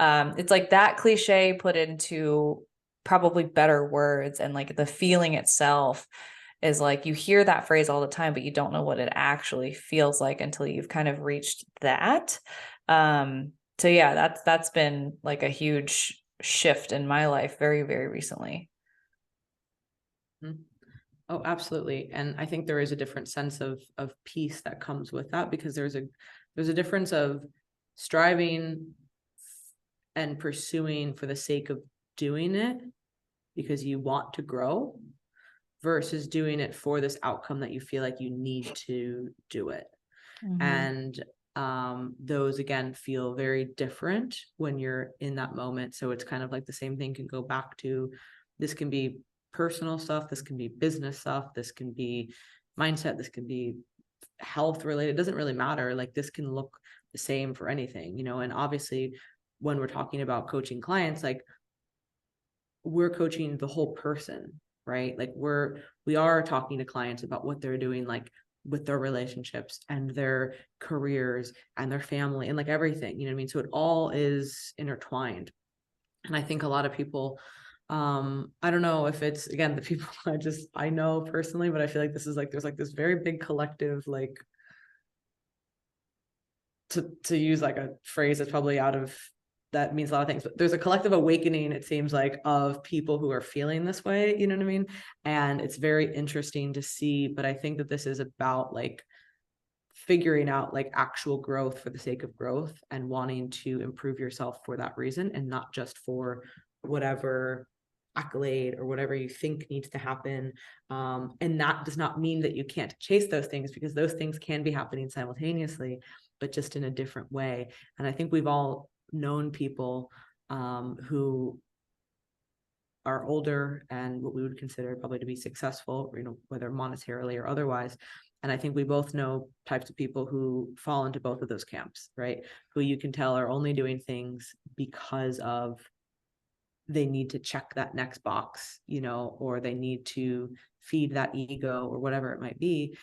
It's like that cliche put into probably better words, and like the feeling itself is like, you hear that phrase all the time, but you don't know what it actually feels like until you've kind of reached that. So yeah, that's been like a huge shift in my life very, very recently. Oh, absolutely. And I think there is a different sense of peace that comes with that, because there's a difference of striving and pursuing for the sake of doing it because you want to grow, versus doing it for this outcome that you feel like you need to do it. Mm-hmm. And those again feel very different when you're in that moment. So it's kind of like the same thing can go back to, this can be personal stuff, this can be business stuff, this can be mindset, this can be health related. It doesn't really matter. Like, this can look the same for anything, and obviously when we're talking about coaching clients, like, we're coaching the whole person, right? Like, we are talking to clients about what they're doing, like with their relationships and their careers and their family and like everything, you know what I mean? So it all is intertwined. And I think a lot of people, I don't know if it's, again, the people I know personally, but I feel like this is like, there's like this very big collective, like, to use like a phrase that's probably out of, that means a lot of things, but there's a collective awakening, it seems like, of people who are feeling this way, you know what I mean? And it's very interesting to see, but I think that this is about like figuring out like actual growth for the sake of growth and wanting to improve yourself for that reason, and not just for whatever accolade or whatever you think needs to happen. And that does not mean that you can't chase those things, because those things can be happening simultaneously, but just in a different way. And I think we've all known people who are older and what we would consider probably to be successful, whether monetarily or otherwise. And I think we both know types of people who fall into both of those camps, right? Who you can tell are only doing things because of they need to check that next box, or they need to feed that ego or whatever it might be.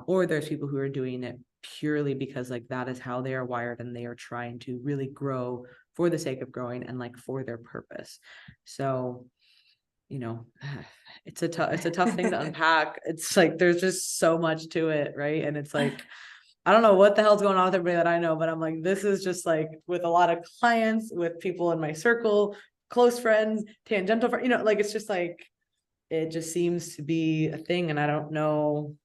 Or there's people who are doing it purely because like that is how they are wired, and they are trying to really grow for the sake of growing and like for their purpose. So, it's a tough thing to unpack. It's like, there's just so much to it. Right. And it's like, I don't know what the hell's going on with everybody that I know, but I'm like, this is just like with a lot of clients, with people in my circle, close friends, tangential friends, like, it's just like, it just seems to be a thing. And I don't know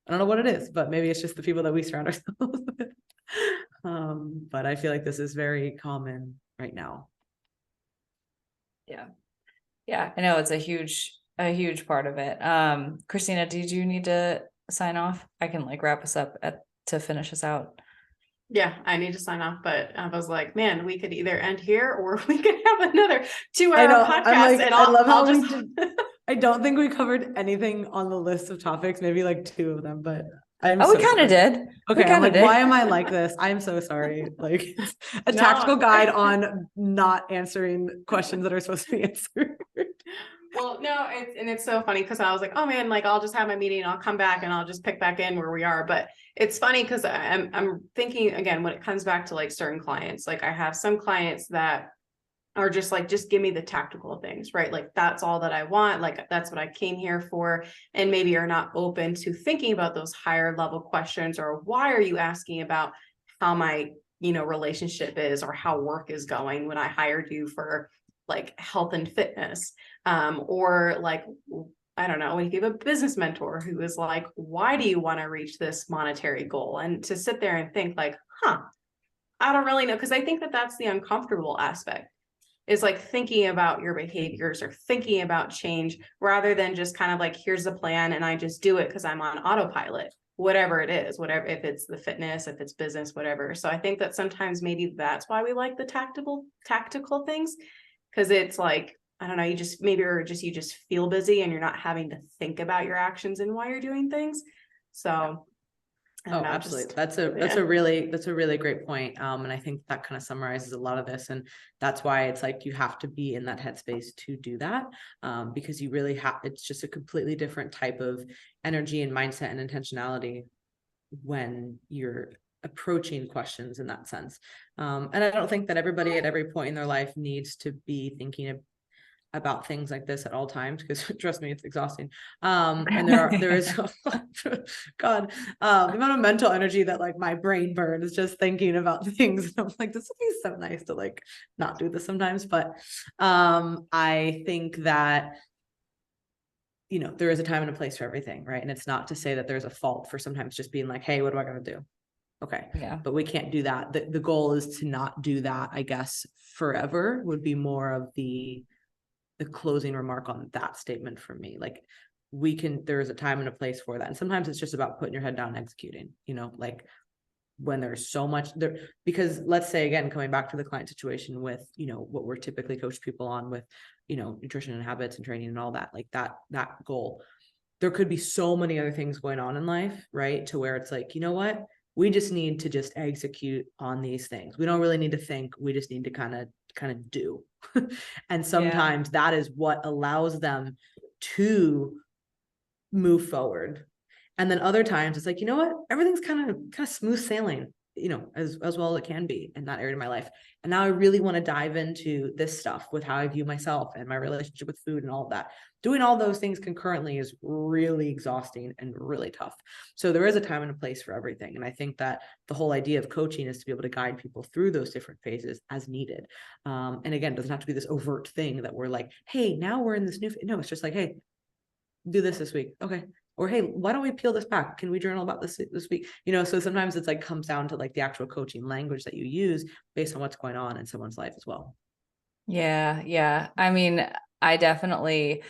what it is, but maybe it's just the people that we surround ourselves with. But I feel like this is very common right now. Yeah, I know it's a huge part of it. Christina, did you need to sign off? I can like wrap us up to finish us out. Yeah, I need to sign off, but I was like, man, we could either end here or we could have another 2-hour podcast. And I love how we did. I don't think we covered anything on the list of topics, maybe like 2 of them, but we kind of did. Okay, I'm like, why am I like this? I'm so sorry. Like, it's a tactical guide on not answering questions that are supposed to be answered. Well, no, it's so funny because I was like, oh man, like I'll just have my meeting, I'll come back and I'll just pick back in where we are. But it's funny because I'm thinking again, when it comes back to like certain clients, like I have some clients that are just like, just give me the tactical things, right? Like that's all that I want. Like that's what I came here for. And maybe you're not open to thinking about those higher level questions, or why are you asking about how my, relationship is or how work is going when I hired you for like health and fitness. Or like, I don't know, if you have a business mentor who is like, why do you want to reach this monetary goal? And to sit there and think like, I don't really know. Cause I think that that's the uncomfortable aspect, is like thinking about your behaviors or thinking about change rather than just kind of like, here's the plan and I just do it because I'm on autopilot, whatever it is, whatever, if it's the fitness, if it's business, whatever. So I think that sometimes maybe that's why we like the tactical things, because it's like, I don't know, you just maybe, or just, you just feel busy and you're not having to think about your actions and why you're doing things. So Oh, absolutely. That's a really great point. And I think that kind of summarizes a lot of this. And that's why it's like, you have to be in that headspace to do that. Because you really have, it's just a completely different type of energy and mindset and intentionality when you're approaching questions in that sense. And I don't think that everybody at every point in their life needs to be thinking about things like this at all times, because trust me, it's exhausting. And there is God, the amount of mental energy that like my brain burns just thinking about things. And I'm like, this would be so nice to like not do this sometimes. But I think that, you know, there is a time and a place for everything, right? And it's not to say that there's a fault for sometimes just being like, hey, what am I going to do? Okay. Yeah. But we can't do that. The goal is to not do that, I guess, forever would be more of the closing remark on that statement for me. Like, there's a time and a place for that. And sometimes it's just about putting your head down and executing, you know, like when there's so much there, because let's say, again, coming back to the client situation with, you know, what we're typically coach people on with, you know, nutrition and habits and training and all that, like that goal, there could be so many other things going on in life, right? To where it's like, you know what, we just need to just execute on these things. We don't really need to think, we just need to kind of do. And sometimes that is what allows them to move forward. And then other times it's like, you know what, everything's kind of smooth sailing, you know, as well as it can be in that area of my life. And now I really want to dive into this stuff with how I view myself and my relationship with food and all of that. Doing all those things concurrently is really exhausting and really tough. So there is a time and a place for everything. And I think that the whole idea of coaching is to be able to guide people through those different phases as needed. And again, it doesn't have to be this overt thing that we're like, hey, now we're in this new, no, it's just like, hey, do this week. Okay. Or, hey, why don't we peel this back? Can we journal about this week? You know, so sometimes it's like comes down to like the actual coaching language that you use based on what's going on in someone's life as well. Yeah. Yeah. I mean, I definitely,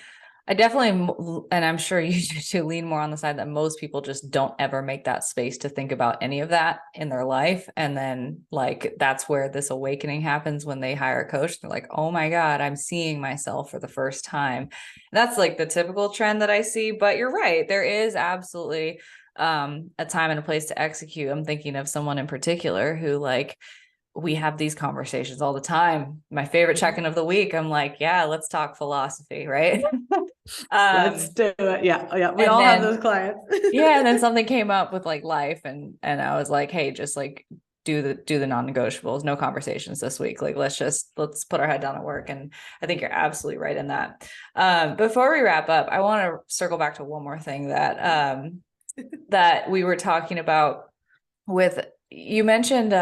and I'm sure you do too, lean more on the side that most people just don't ever make that space to think about any of that in their life. And then like, that's where this awakening happens when they hire a coach. They're like, oh my God, I'm seeing myself for the first time. That's like the typical trend that I see, but you're right. There is absolutely a time and a place to execute. I'm thinking of someone in particular who like, we have these conversations all the time. My favorite check-in of the week. I'm like, yeah, let's talk philosophy. Right. Let's do it. Yeah. We all have those clients. Yeah. And then something came up with like life and I was like, hey, just like do the non-negotiables, no conversations this week. Like, let's put our head down at work. And I think you're absolutely right in that. Before we wrap up, I want to circle back to one more thing that, that we were talking about with, you mentioned,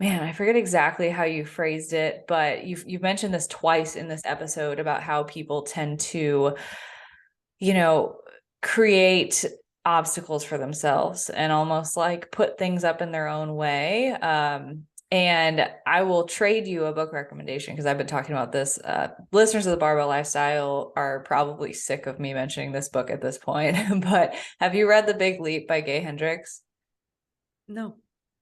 man, I forget exactly how you phrased it, but you've mentioned this twice in this episode about how people tend to, you know, create obstacles for themselves and almost like put things up in their own way. And I will trade you a book recommendation because I've been talking about this. Listeners of the Barbell Lifestyle are probably sick of me mentioning this book at this point, but have you read The Big Leap by Gay Hendricks? No.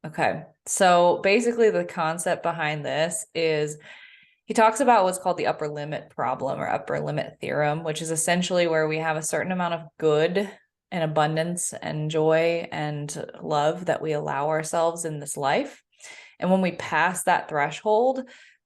Okay. So basically the concept behind this is he talks about what's called the upper limit problem or upper limit theorem, which is essentially where we have a certain amount of good and abundance and joy and love that we allow ourselves in this life. And when we pass that threshold,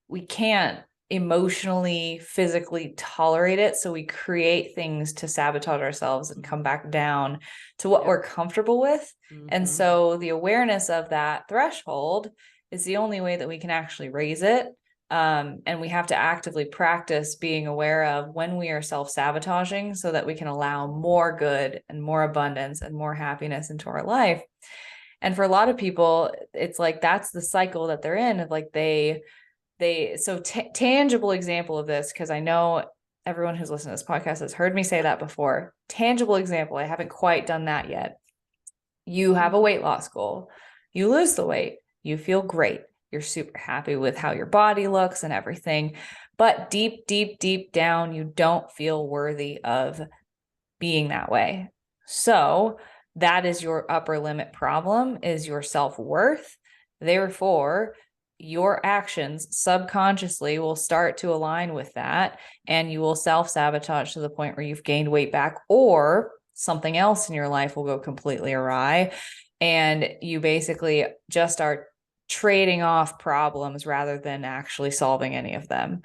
we can't emotionally, physically tolerate it. So we create things to sabotage ourselves and come back down to what we're comfortable with. Mm-hmm. And so the awareness of that threshold is the only way that we can actually raise it. And we have to actively practice being aware of when we are self-sabotaging so that we can allow more good and more abundance and more happiness into our life. And for a lot of people, it's like, that's the cycle that they're in of like, tangible example of this, because I know everyone who's listened to this podcast has heard me say that before. Tangible example. I haven't quite done that yet. You have a weight loss goal. You lose the weight. You feel great. you're super happy with how your body looks and everything. But deep, deep, deep down, you don't feel worthy of being that way. So that is your upper limit problem, is your self-worth. Therefore, your actions subconsciously will start to align with that, and you will self-sabotage to the point where you've gained weight back, or something else in your life will go completely awry. And you basically just are trading off problems rather than actually solving any of them.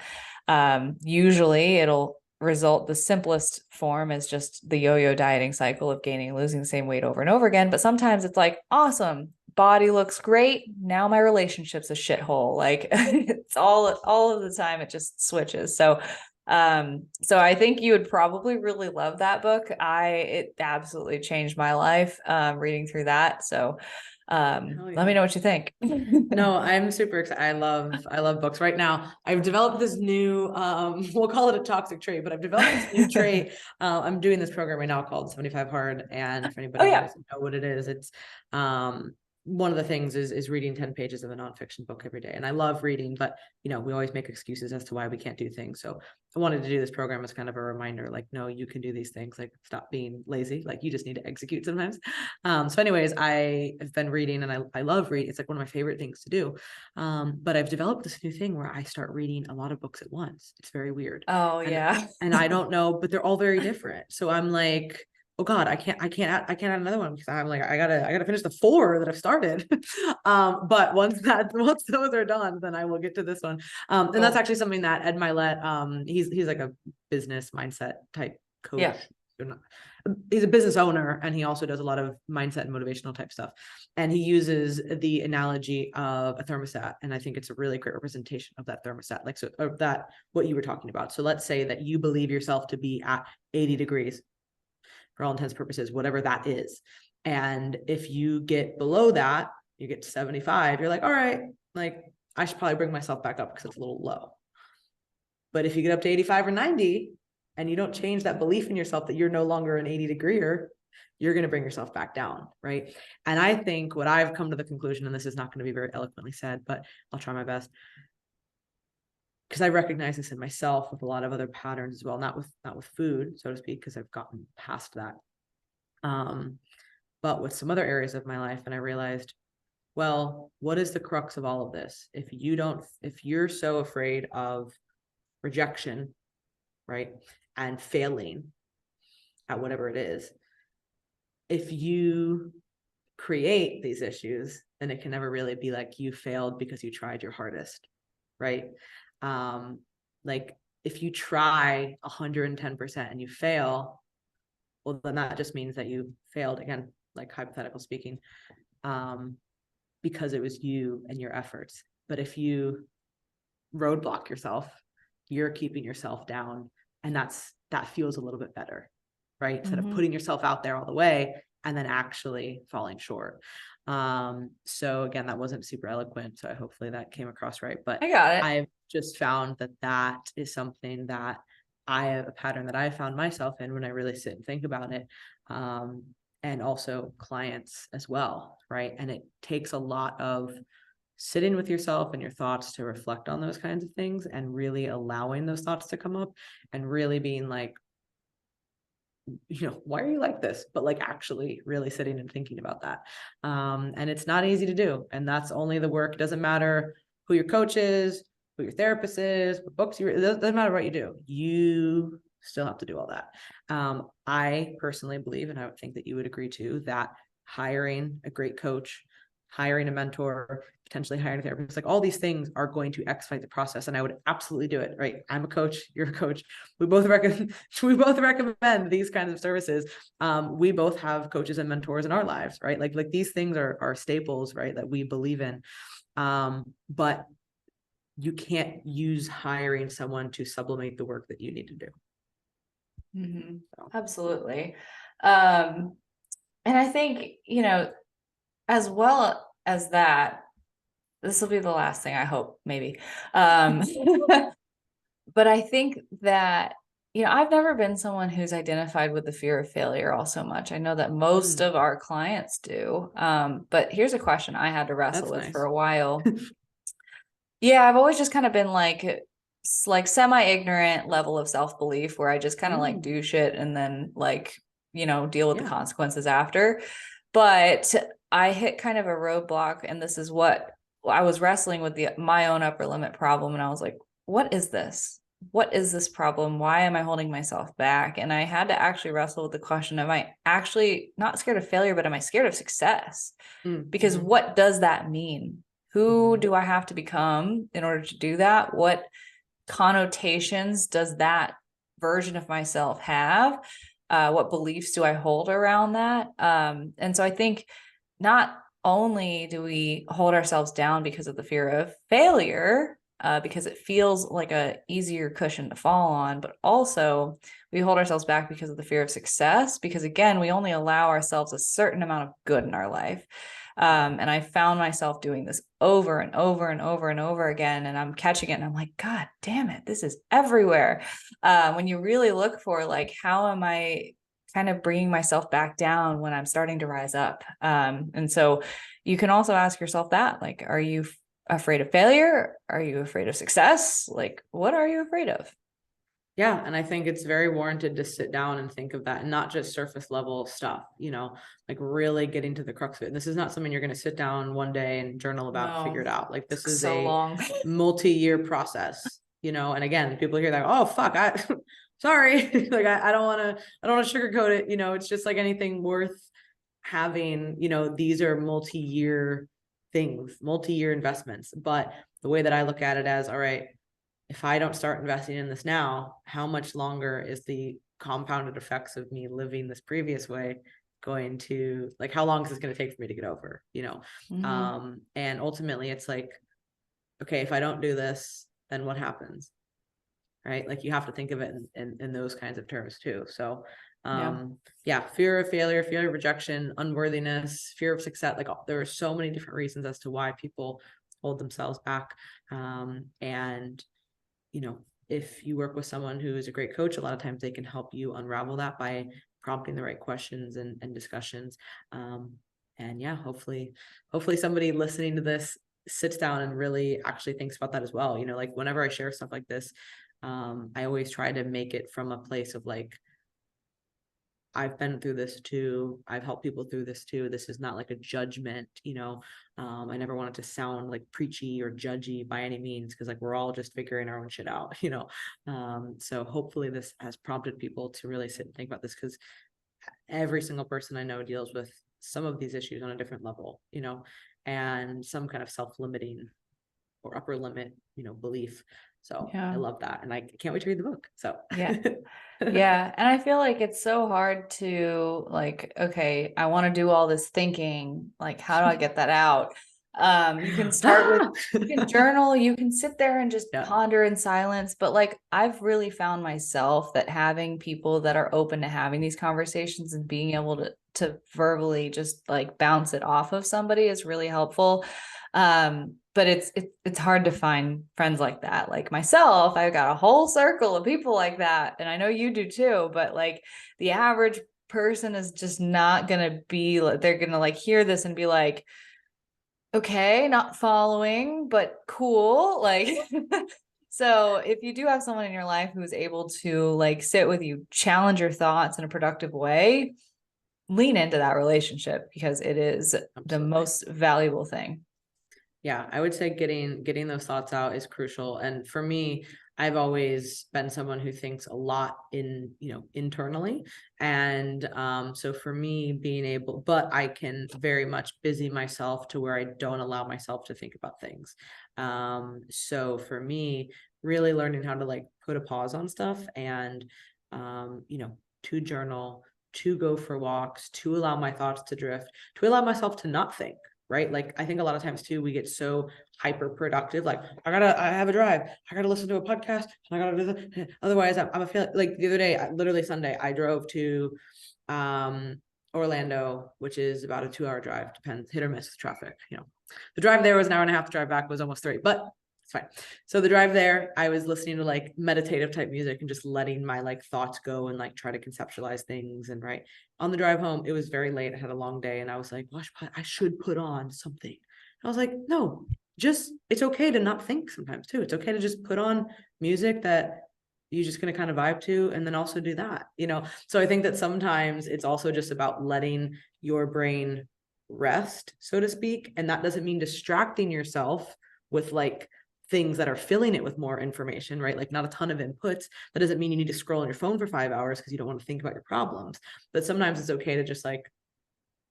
Usually it'll result, the simplest form is just the yo-yo dieting cycle of gaining, losing the same weight over and over again. But sometimes it's like, awesome, body looks great. Now my relationship's a shithole. Like it's all of the time, it just switches. So I think you would probably really love that book. It absolutely changed my life, reading through that. So let me know what you think. No, I'm super excited. I love books. Right now, I've developed this new, we'll call it a toxic trait, but I've developed this new trait. I'm doing this program right now called 75 Hard. And for anybody who doesn't know what it is, it's, one of the things is reading 10 pages of a nonfiction book every day. And I love reading, but we always make excuses as to why we can't do things. So I wanted to do this program as kind of a reminder, like, no, you can do these things, like stop being lazy. Like you just need to execute sometimes. So anyways, I have been reading and I love reading. It's like one of my favorite things to do. But I've developed this new thing where I start reading a lot of books at once. It's very weird. And I don't know, but they're all very different. So I'm like, oh God, I can't add another one because I'm like, I gotta finish the 4 that I've started. But once those are done, then I will get to this one. And that's actually something that Ed Milet, he's like a business mindset type coach. Yeah. He's a business owner, and he also does a lot of mindset and motivational type stuff. And he uses the analogy of a thermostat. And I think it's a really great representation of that thermostat, like, so, of that, what you were talking about. So let's say that you believe yourself to be at 80 degrees. For all intents and purposes, whatever that is. And if you get below that, you get to 75, you're like, all right, like I should probably bring myself back up because it's a little low. But if you get up to 85 or 90 and you don't change that belief in yourself that you're no longer an 80 degreeer, you're going to bring yourself back down, right? And I think what I've come to the conclusion, and this is not going to be very eloquently said, but I'll try my best, because I recognize this in myself with a lot of other patterns as well, not with food, so to speak, because I've gotten past that. But with some other areas of my life, and I realized, well, what is the crux of all of this? If you're so afraid of rejection, right, and failing at whatever it is, if you create these issues, then it can never really be like you failed because you tried your hardest, right? Like if you try 110% and you fail, well, then that just means that you failed, again, like hypothetical speaking, because it was you and your efforts. But if you roadblock yourself, you're keeping yourself down, and that feels a little bit better, right? Instead of putting yourself out there all the way and then actually falling short. So again, that wasn't super eloquent, so hopefully that came across right, but I got it. I've just found that is something that I have a pattern that I found myself in when I really sit and think about it. And also clients as well, right? And it takes a lot of sitting with yourself and your thoughts to reflect on those kinds of things, and really allowing those thoughts to come up, and really being like, why are you like this? But like actually really sitting and thinking about that. And it's not easy to do. And that's only the work. It doesn't matter who your coach is, who your therapist is, what books it doesn't matter what you do. You still have to do all that. I personally believe, and I would think that you would agree too, that hiring a great coach, hiring a mentor, potentially hiring a therapist, like all these things are going to expedite the process. And I would absolutely do it, right? I'm a coach, you're a coach. We both recommend these kinds of services. We both have coaches and mentors in our lives, right? Like these things are staples, right? That we believe in. But you can't use hiring someone to sublimate the work that you need to do. So. Absolutely. And I think, as well as that, this will be the last thing, I hope, maybe. But I think that, I've never been someone who's identified with the fear of failure all so much. I know that most of our clients do. But here's a question I had to wrestle with for a while. Yeah, I've always just kind of been like semi-ignorant level of self-belief where I just kind of like do shit and then like, deal with the consequences after. But I hit kind of a roadblock, and this is what I was wrestling with my own upper limit problem. And I was like, what is this? What is this problem? Why am I holding myself back? And I had to actually wrestle with the question, am I actually not scared of failure, but am I scared of success? Because what does that mean? Who do I have to become in order to do that? What connotations does that version of myself have? What beliefs do I hold around that? And so I think not only do we hold ourselves down because of the fear of failure, because it feels like a easier cushion to fall on, but also we hold ourselves back because of the fear of success, because again, we only allow ourselves a certain amount of good in our life. And I found myself doing this over and over and over and over again. And I'm catching it and I'm like, God damn it, this is everywhere. When you really look for like, how am I kind of bringing myself back down when I'm starting to rise up? And so you can also ask yourself that, like, are you afraid of failure? Are you afraid of success? Like, what are you afraid of? Yeah. And I think it's very warranted to sit down and think of that, and not just surface level stuff, like really getting to the crux of it. And this is not something you're going to sit down one day and journal about and figure it out. Like, this is so long. multi-year process, and again, people hear that, oh, fuck, sorry. Like, I don't want to sugarcoat it. It's just like anything worth having, these are multi-year things, multi-year investments. But the way that I look at it as, all right, if I don't start investing in this now, how much longer is the compounded effects of me living this previous way going to, like, how long is this going to take for me to get over, and ultimately it's like, okay, if I don't do this, then what happens? Right? Like, you have to think of it in those kinds of terms too. So fear of failure, fear of rejection, unworthiness, fear of success. Like, there are so many different reasons as to why people hold themselves back. And if you work with someone who is a great coach, a lot of times they can help you unravel that by prompting the right questions and discussions. And hopefully somebody listening to this sits down and really actually thinks about that as well. Like, whenever I share stuff like this, I always try to make it from a place of like, I've been through this too. I've helped people through this too. This is not like a judgment, I never wanted to sound like preachy or judgy by any means, because like, we're all just figuring our own shit out, so hopefully this has prompted people to really sit and think about this, because every single person I know deals with some of these issues on a different level, and some kind of self-limiting or upper limit, belief. So I love that. And I can't wait to read the book. So yeah. And I feel like it's so hard to like, okay, I want to do all this thinking. Like, how do I get that out? You can start with, you can journal, you can sit there and just ponder in silence. But like, I've really found myself that having people that are open to having these conversations and being able to verbally just like bounce it off of somebody is really helpful. But it's hard to find friends like that. Like myself, I've got a whole circle of people like that. And I know you do too, but like the average person is just not going to be, they're going to like hear this and be like, okay, not following, but cool. Like, so if you do have someone in your life who's able to like sit with you, challenge your thoughts in a productive way, lean into that relationship, because it is the most valuable thing. Yeah, I would say getting those thoughts out is crucial. And for me, I've always been someone who thinks a lot internally. And so for me, being able, but I can very much busy myself to where I don't allow myself to think about things. So for me, really learning how to like put a pause on stuff and, to journal, to go for walks, to allow my thoughts to drift, to allow myself to not think. Right? Like, I think a lot of times too, we get so hyper productive. Like, I have a drive. I gotta listen to a podcast. I gotta do this. Otherwise I'm a failure. Like the other day, literally Sunday, I drove to, Orlando, which is about a 2-hour drive, depends, hit or miss with traffic. The drive there was an hour and a half. The drive back was almost 3, but it's fine. So the drive there, I was listening to like meditative type music and just letting my like thoughts go and like try to conceptualize things. And right on the drive home, it was very late. I had a long day and I was like, gosh, I should put on something. I was like, no, just, it's okay to not think sometimes too. It's okay to just put on music that you're just going to kind of vibe to, and then also do that, you know? So I think that sometimes it's also just about letting your brain rest, so to speak. And that doesn't mean distracting yourself with like things that are filling it with more information, right? Like not a ton of inputs. That doesn't mean you need to scroll on your phone for 5 hours because you don't want to think about your problems. But sometimes it's okay to just like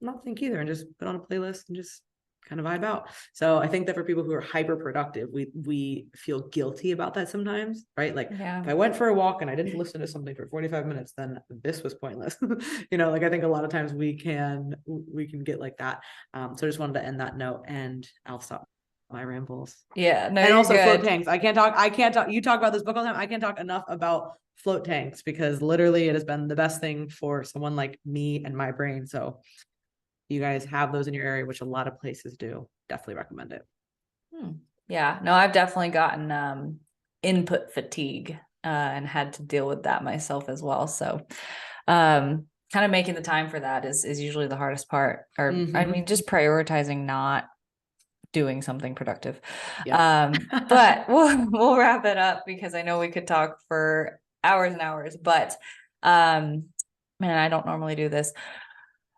not think either and just put on a playlist and just kind of vibe out. So I think that for people who are hyper productive, we feel guilty about that sometimes, right? Like if I went for a walk and I didn't listen to something for 45 minutes, then this was pointless. You know, like I think a lot of times we can get like that. So I just wanted to end that note, and I'll stop my rambles. Yeah, no, and also good. Float tanks. I can't talk. You talk about this book all the time. I can't talk enough about float tanks because literally it has been the best thing for someone like me and my brain. So you guys have those in your area, which a lot of places do, definitely recommend it. Yeah, no, I've definitely gotten input fatigue and had to deal with that myself as well. So kind of making the time for that is usually the hardest part, or I mean, just prioritizing not doing something productive. But we'll wrap it up because I know we could talk for hours and hours, but man, I don't normally do this.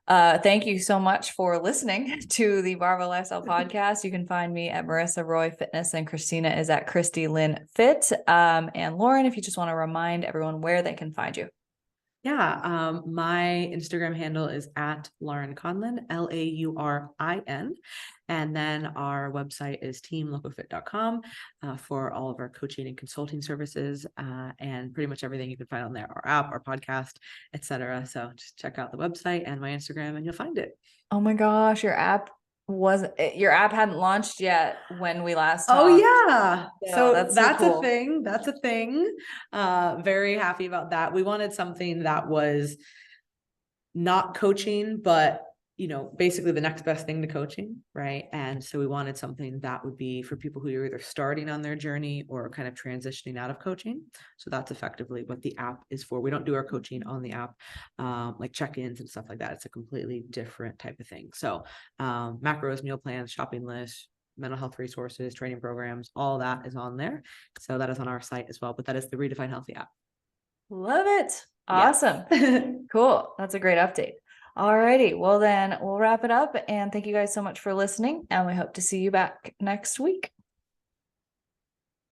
Thank you so much for listening to the Barbell Lifestyle Podcast. You can find me at Marissa Roy Fitness, and Christina is at Christy Lynn Fit. And Laurin, if you just want to remind everyone where they can find you. Yeah, my Instagram handle is at Laurin Conlin, LAURIN. And then our website is teamlocofit.com for all of our coaching and consulting services, and pretty much everything you can find on there, our app, our podcast, etc. So just check out the website and my Instagram and you'll find it. Oh my gosh, your app hadn't launched yet when we last talked. Oh yeah. So that's so cool. That's a thing. Very happy about that. We wanted something that was not coaching, but you know, basically the next best thing to coaching, right? And so we wanted something that would be for people who are either starting on their journey or kind of transitioning out of coaching. So that's effectively what the app is for. We don't do our coaching on the app, like check-ins and stuff like that. It's a completely different type of thing. So macros, meal plans, shopping lists, mental health resources, training programs, all that is on there. So that is on our site as well, but that is the Redefine Healthy app. Love it. Awesome. Yes. Cool. That's a great update. Alrighty. Well, then we'll wrap it up, and thank you guys so much for listening, and we hope to see you back next week.